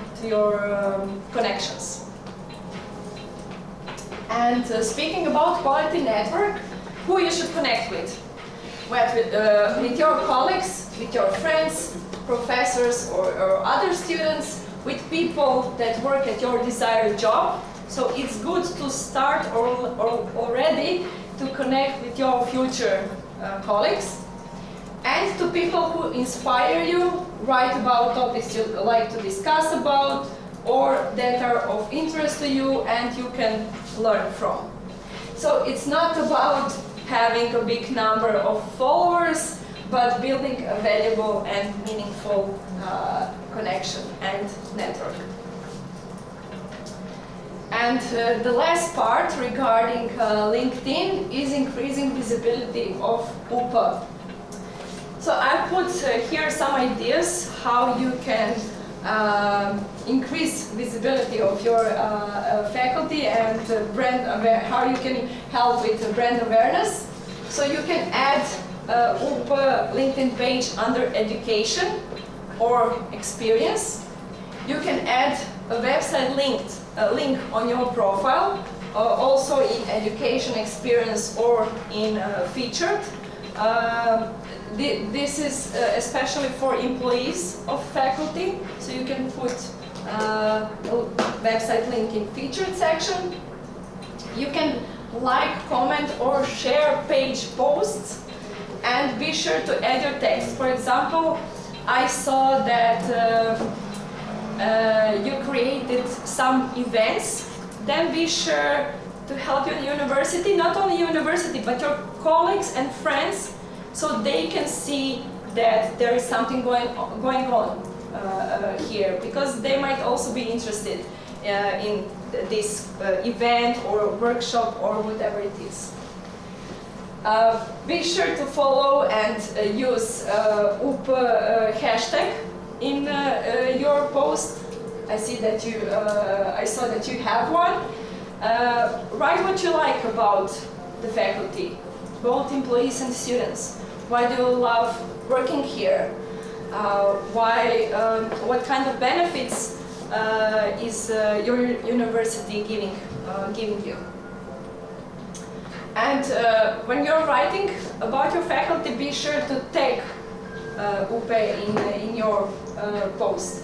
connections. And speaking about quality network, who you should connect with? With your colleagues, with your friends, professors, or other students, with people that work at your desired job. So it's good to start already to connect with your future colleagues, and to people who inspire you, write about topics you like to discuss about, or that are of interest to you and you can learn from. So it's not about having a big number of followers, but building a valuable and meaningful connection and network. And the last part regarding LinkedIn is increasing visibility of UPA. So I put here some ideas how you can increase visibility of your faculty and how you can help with brand awareness. So you can add UP LinkedIn page under education or experience. You can add a website link on your profile, also in education, experience, or in featured. This is especially for employees of faculty, so you can put a website link in featured section. You can like, comment, or share page posts, and be sure to add your text. For example, I saw that you created some events. Then be sure to help your university, not only university, but your colleagues and friends, so they can see that there is something going on here, because they might also be interested in this event or workshop or whatever it is. Be sure to follow and use UP hashtag in your post. I saw that you have one. Write what you like about the faculty, both employees and students. Why do you love working here? What kind of benefits is your university giving you? And when you're writing about your faculty, be sure to tag UP in your post.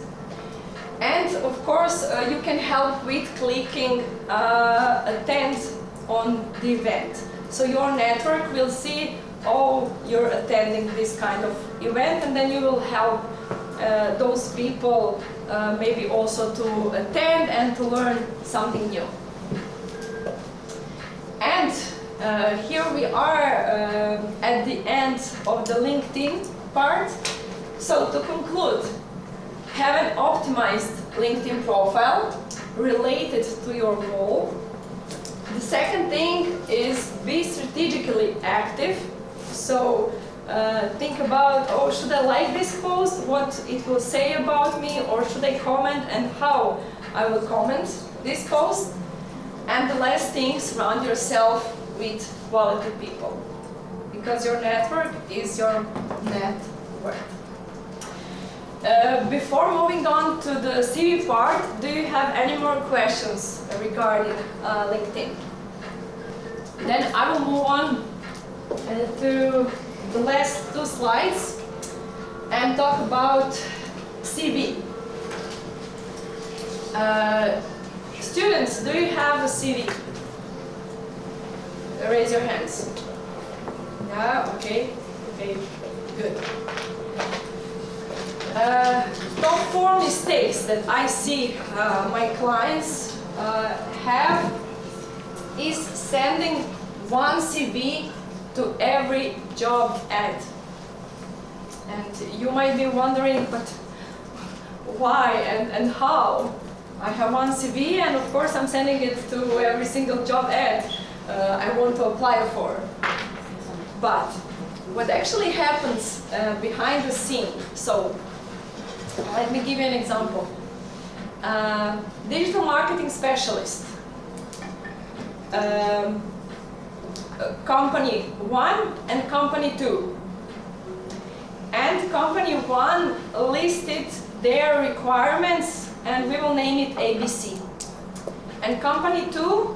And of course, you can help with clicking attend on the event. So your network will see, oh, you're attending this kind of event, and then you will help those people maybe also to attend and to learn something new. And here we are at the end of the LinkedIn part. So to conclude, have an optimized LinkedIn profile related to your role. The second thing is be strategically active. So think about, oh, should I like this post, what it will say about me, or should I comment, and how I will comment this post. And the last thing, surround yourself with quality people, because your network is your net worth. Before moving on to the CV part, do you have any more questions regarding LinkedIn? Then I will move on to the last two slides and talk about CV. Students, do you have a CV? Raise your hands. Yeah, okay, good. Top 4 mistakes that I see my clients have is sending one CV to every job ad. And you might be wondering, but why and how? I have one CV, and of course I'm sending it to every single job ad I want to apply for. But what actually happens behind the scene? So let me give you an example. Digital marketing specialist. Company 1 and company 2. And company 1 listed their requirements, and we will name it ABC. And company 2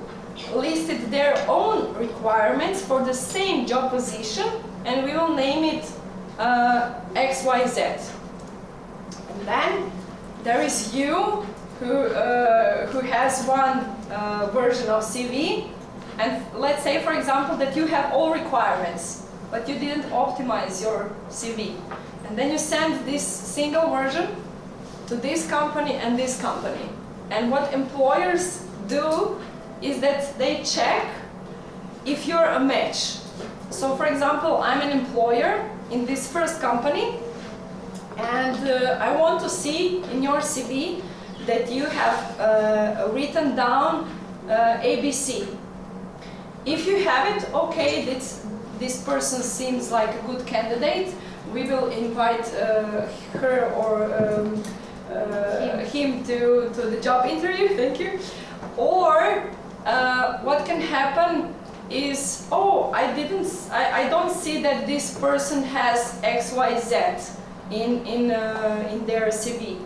listed their own requirements for the same job position, and we will name it XYZ. And then there is you who has one version of CV, and let's say, for example, that you have all requirements, but you didn't optimize your CV. And then you send this single version to this company and this company. And what employers do is that they check if you're a match. So for example, I'm an employer in this first company, and I want to see in your CV that you have written down ABC. If you haven't, okay, this person seems like a good candidate, we will invite her or him to the job interview. Thank you. Or what can happen is, oh, I don't see that this person has XYZ in their CV.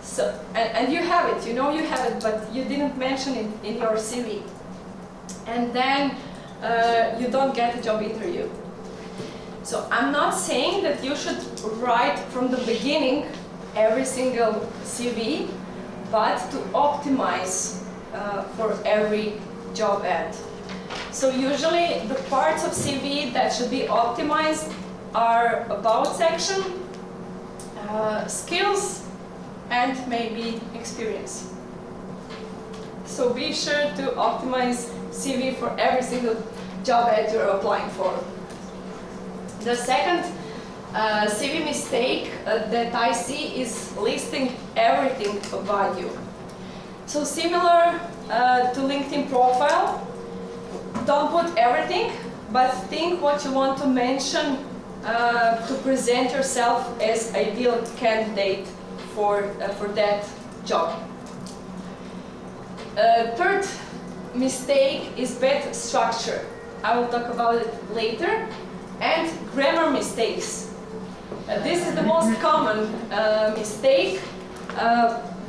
So and you have it, you know you have it, but you didn't mention it in your CV. And then you don't get a job interview. So I'm not saying that you should write from the beginning every single CV, but to optimize for every job ad. So usually the parts of CV that should be optimized are about section, skills, and maybe experience. So be sure to optimize CV for every single job ad you're applying for. The second CV mistake that I see is listing everything about you. So similar to LinkedIn profile, don't put everything, but think what you want to mention to present yourself as ideal candidate for that job. Third mistake is bad structure. I will talk about it later. And grammar mistakes. This is the most common mistake,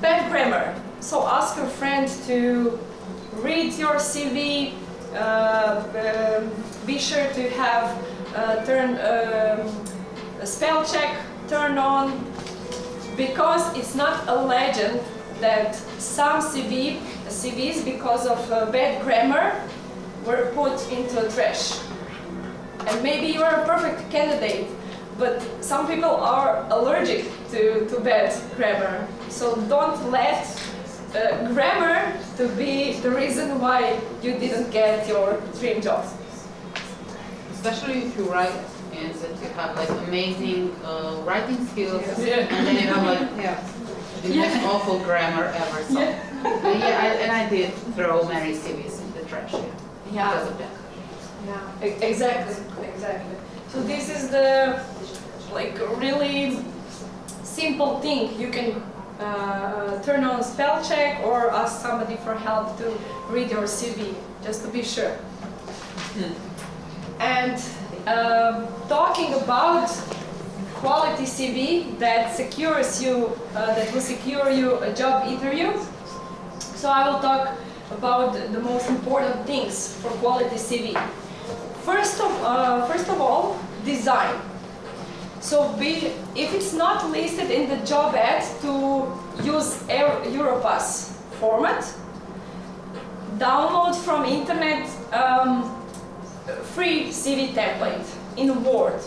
bad grammar. So ask your friend to read your CV, be sure to have turn a spell check turned on, because it's not a legend that some CVs, because of bad grammar, were put into the trash. And maybe you are a perfect candidate, but some people are allergic to bad grammar. So don't let grammar to be the reason why you didn't get your dream job. Especially if you write and that you have like amazing writing skills, and then you have like the most awful grammar ever. So. And I did throw many CVs in the trash because of that. Yeah, exactly. So this is the really simple thing. You can turn on spell check or ask somebody for help to read your CV, just to be sure. And talking about quality CV that secures you, that will secure you a job interview. So I will talk about the most important things for quality CV. First of all, design. So if it's not listed in the job ad to use Europass format, download from internet free CV template in Word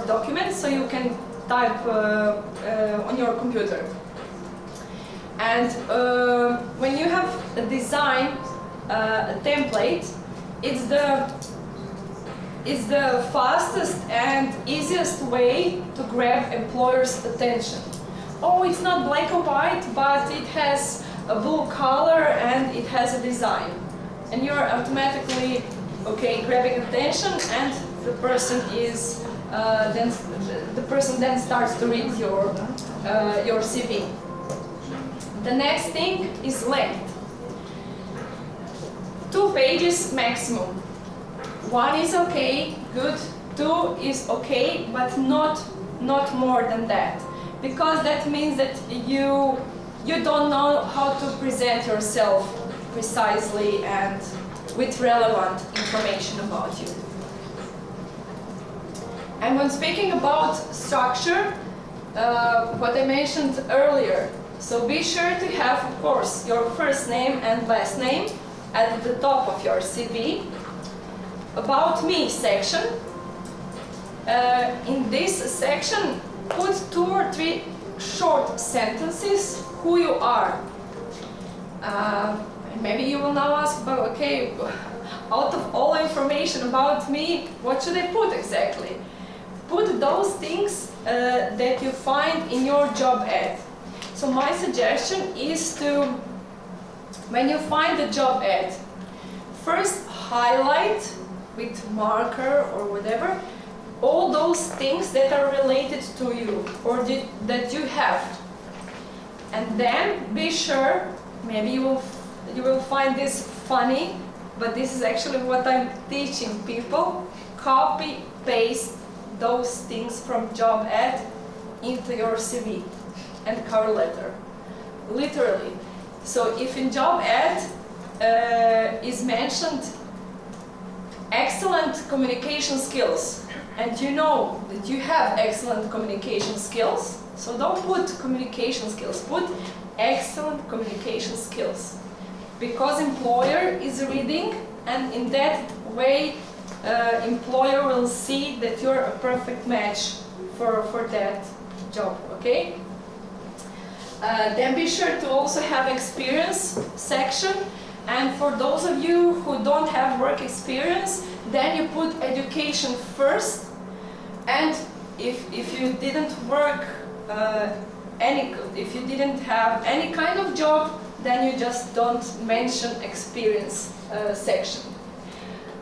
document, so you can type on your computer. And when you have a design template, it's the fastest and easiest way to grab employers' attention. Oh, it's not black and white, but it has a blue color and it has a design. And you're automatically, grabbing attention, and the person then starts to read your CV. The next thing is length. 2 pages maximum. 1 is okay, good. 2 is okay, but not more than that, because that means that you don't know how to present yourself precisely and with relevant information about you. And when speaking about structure, what I mentioned earlier, so be sure to have, of course, your first name and last name at the top of your CV. About me section. In this section, put 2 or 3 short sentences who you are. Maybe you will now ask, but okay, out of all information about me, what should I put exactly? Put those things that you find in your job ad. So my suggestion is to, when you find the job ad, first highlight with marker or whatever all those things that are related to you or that you have. And then be sure, maybe you will find this funny, but this is actually what I'm teaching people. Copy, paste those things from job ad into your CV and cover letter, literally. So if in job ad is mentioned excellent communication skills, and you know that you have excellent communication skills, so don't put communication skills, put excellent communication skills. Because employer is reading, and in that way employer will see that you're a perfect match for that job, okay? Then be sure to also have experience section, and for those of you who don't have work experience, then you put education first, and if you didn't work if you didn't have any kind of job, then you just don't mention experience section.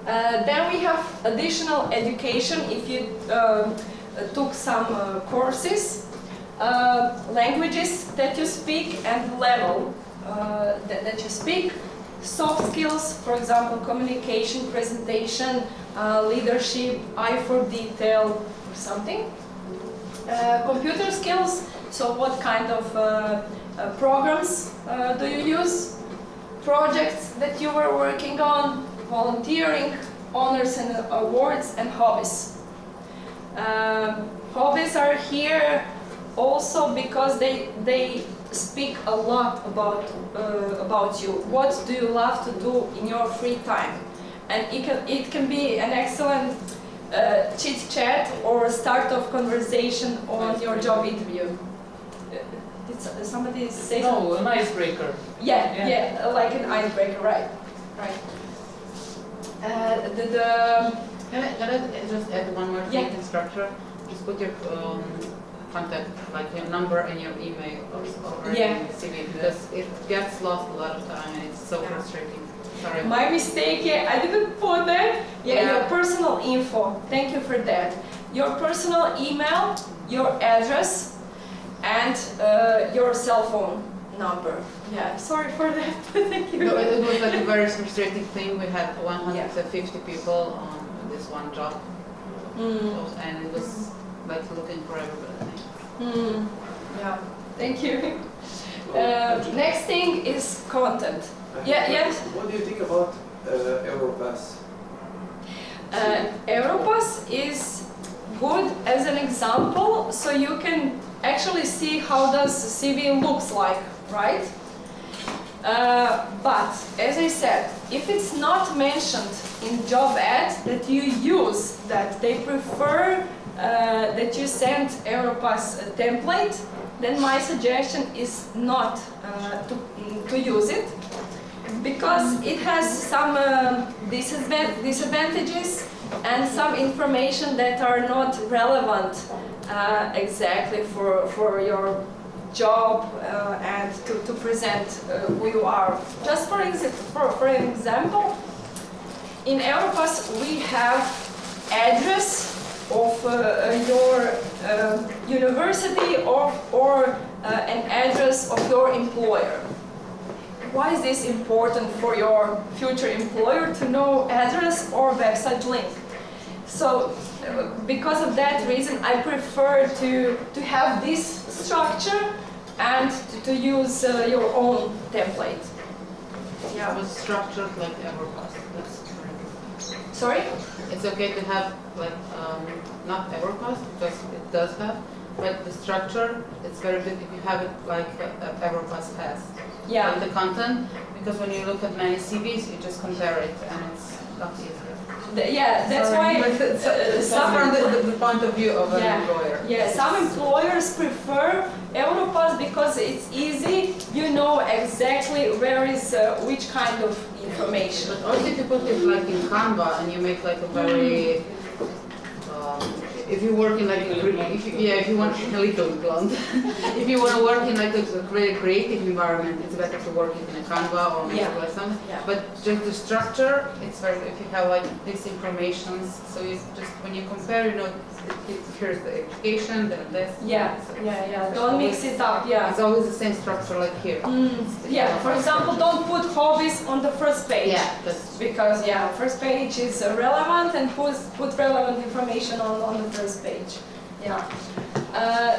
Then we have additional education if you took some courses, languages that you speak and level that you speak, soft skills, for example, communication, presentation, leadership, eye for detail or something. Computer skills, so what kind of programs do you use, projects that you were working on, volunteering, honors and awards, and hobbies. Hobbies are here also because they speak a lot about you. What do you love to do in your free time? And it can be an excellent chit chat or start of conversation on your job interview. Did somebody say something? No, an icebreaker. Yeah, like an icebreaker, right. Can I just add one more thing in structure? Just put your contact, like your number and your email over in the CV, because it gets lost a lot of time and it's so frustrating. Sorry. My mistake, I didn't put that. Your personal info. Thank you for that. Your personal email, your address, and your cell phone number. Yeah, sorry for that. Thank you. No, it was like a very frustrating thing. We had 150 people on this one job, and it was like looking for everybody. Yeah, thank you. Next thing is content. Yes. What do you think about Europass? Europass is good as an example, so you can actually see how does CV looks like, right? But as I said, if it's not mentioned in job ad that you use that, they prefer that you send Europass template, then my suggestion is not to use it, because it has some disadvantages and some information that are not relevant exactly for your job and to present who you are. Just for example, in Europass we have address of your university or an address of your employer. Why is this important for your future employer to know address or website link? So because of that reason, I prefer to have this structure and to use your own template. Yeah, it was structured like Europass. That's correct. Sorry? It's okay to have like not Europass, because it does have, but the structure, it's very good if you have it like Europass has. Yeah. Like the content, because when you look at many CVs, you just compare it and it's not easy. That's why some from the point of view of an employer. Yeah, some employers prefer Europass because it's easy. You know exactly where is which kind of information. But also if you put it like in Canva and you make like a very, if you work in like if you want a little blonde, if you want to work in like a very creative environment, it's better to work in a Canva or like something. Yeah. But just the structure, it's very if you have like this information, so it's just when you compare, you know, here's the education, then this. Don't mix it up. Yeah. It's always the same structure like here. Yeah. For example, don't put hobbies on the first page. Yeah, that's Because first page is relevant, and put relevant information on the first page. Yeah.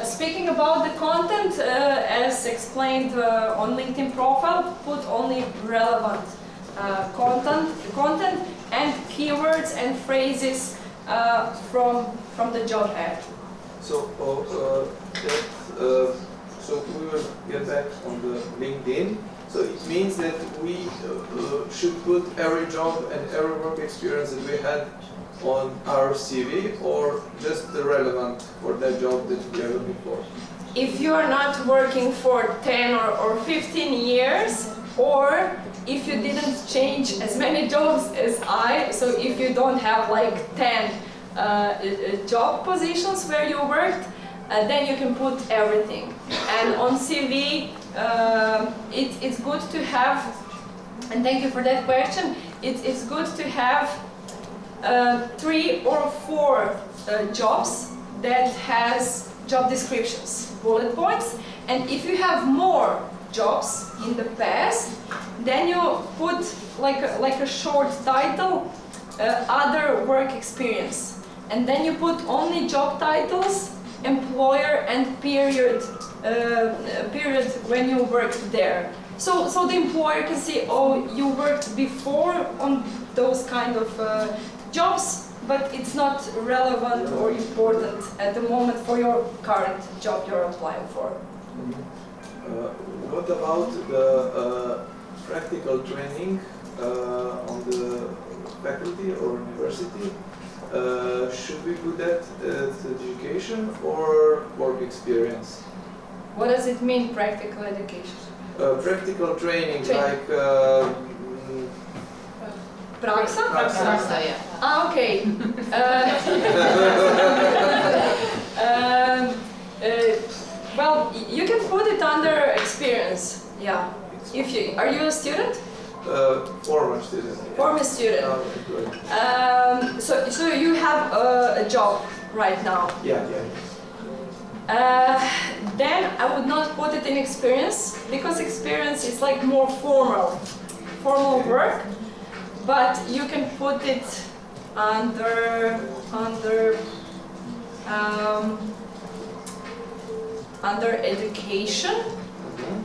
Speaking about the content, as explained on LinkedIn profile, put only relevant content and keywords and phrases from the job ad. So, so we will get back on the LinkedIn. So it means that we should put every job and every work experience that we had on our CV, or just the relevant for that job that we are looking for? If you are not working for 10 or 15 years, or if you didn't change as many jobs as I, so if you don't have like 10 job positions where you worked, then you can put everything. And on CV, it's good to have, and thank you for that question, it's good to have 3 or 4 jobs that has job descriptions, bullet points, and if you have more jobs in the past, then you put like a short title, other work experience, and then you put only job titles, employer, and period when you worked there. So the employer can see, oh, you worked before on those kind of jobs, but it's not relevant or important at the moment for your current job you're applying for. What about the practical training on the faculty or university? Should we put that as education or work experience? What does it mean, practical education? Practical training, like Praksa? Praksa, yeah. Ah, okay. Well, you can put it under experience. Yeah. If you are you a student? Former student. Former student. So you have a job right now. Yeah. Then I would not put it in experience, because experience is like more formal work. But you can put it under education,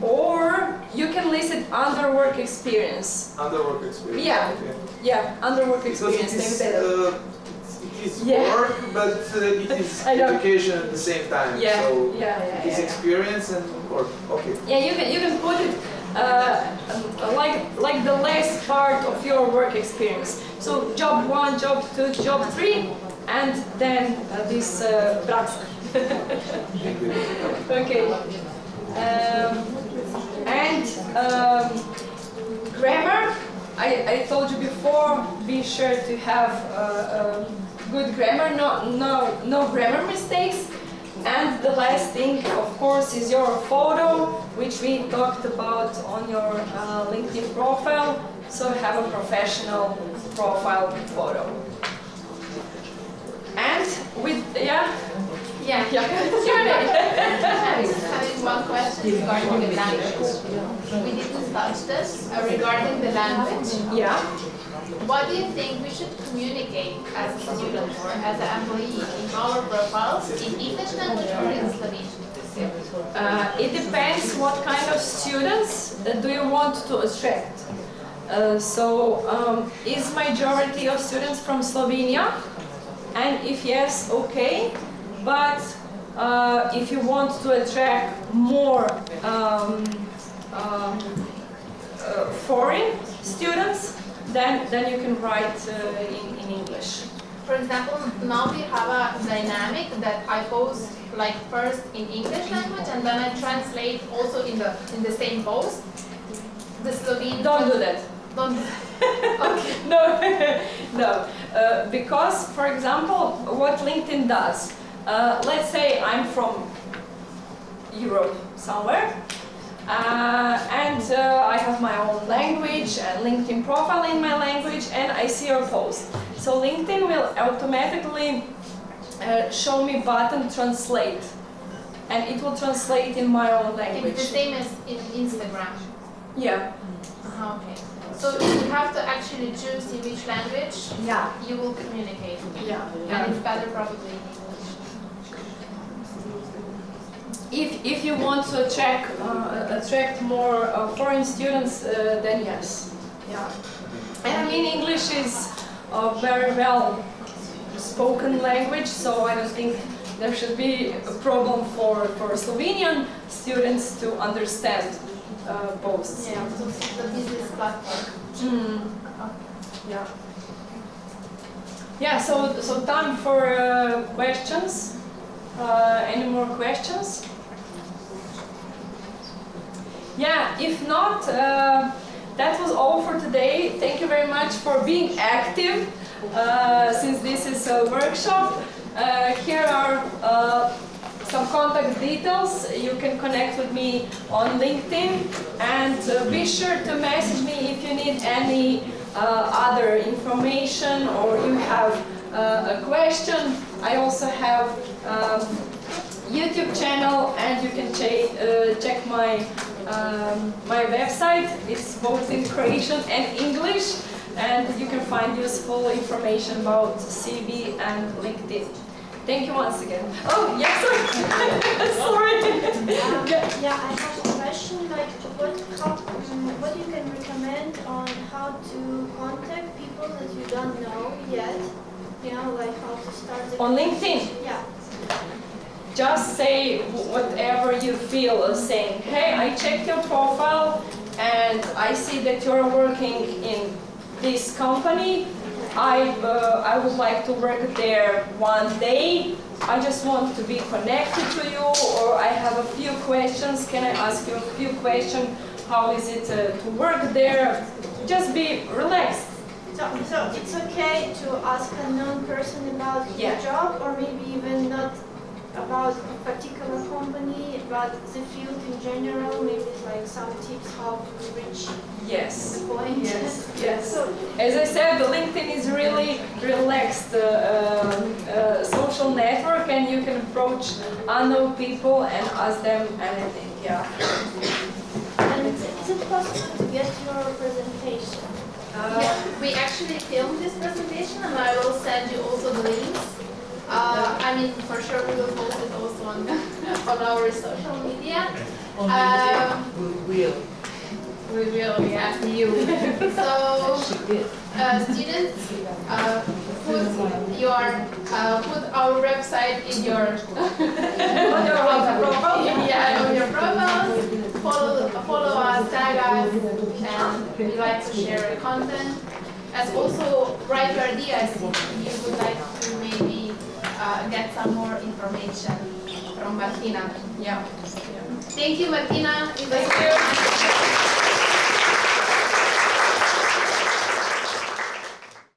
or you can list it under work experience. Under work experience. Yeah, okay. Yeah, under work experience. Because it is Yeah. work, but it is I know. education at the same time. Yeah, So yeah. it is experience and work. Okay. Yeah, you can put it like the last part of your work experience. So job 1, job 2, job 3, and then this praksa. Okay. Grammar. I told you before. Be sure to have good grammar. No grammar mistakes. And the last thing, of course, is your photo, which we talked about on your LinkedIn profile. So have a professional profile photo. And with, Yeah. Having one question regarding the language. We didn't touch this regarding the language. Yeah. What do you think we should communicate as a student or as an employee in our profiles in English language or in Slovenian? It depends what kind of students do you want to attract. Is majority of students from Slovenia? And if yes, okay. But if you want to attract more foreign students, then you can write in English. For example, now we have a dynamic that I post like first in English language and then I translate also in the same post. The Slovene. Don't do that. Don't. Okay. No, because, for example, what LinkedIn does, let's say I'm from Europe somewhere, and I have my own language and LinkedIn profile in my language, and I see your post. So LinkedIn will automatically show me button translate, and it will translate in my own language. It's the same as in Instagram. Yeah. Okay. So you have to actually choose in which language Yeah. you will communicate. Yeah. And it's better probably in English. If you want to attract more foreign students, then yes. Yeah. And I mean, English is a very well spoken language, so I don't think there should be a problem for Slovenian students to understand posts. Yeah, so it's the business platform. Yeah. Yeah, so time for questions. Any more questions? Yeah, if not, that was all for today. Thank you very much for being active, since this is a workshop. Here are some contact details. You can connect with me on LinkedIn, and be sure to message me if you need any other information or you have a question. I also have YouTube channel, and you can check my my website. It's both in Croatian and English, and you can find useful information about CV and LinkedIn. Thank you once again. Oh, yes, sorry. Sorry. Yeah, I have a question. Like, what you can recommend on how to contact people that you don't know yet? You know, like how to start the On LinkedIn, Yeah. just say whatever you feel, saying, hey, I checked your profile and I see that you're working in this company. I would like to work there one day. I just want to be connected to you, or I have a few questions. Can I ask you a few questions? How is it to work there? Just be relaxed. So it's okay to ask a known person about your Yeah. job, or maybe even not about a particular company, but the field in general, maybe like some tips how to reach Yes. the point. Yes. Yes. As I said, the LinkedIn is really relaxed social network, and you can approach unknown people and ask them anything. Yeah. And is it possible to get your presentation? Yeah, we actually filmed this presentation, and I will send you also the links. I mean, for sure we will post it also on our social media. We will, yeah. You. So, students, put our website in your on your profile. Follow us, tag us, and we like to share the content. As also write your ideas if you would like to maybe get some more information from Martina. Yeah. Thank you, Martina. Thank you.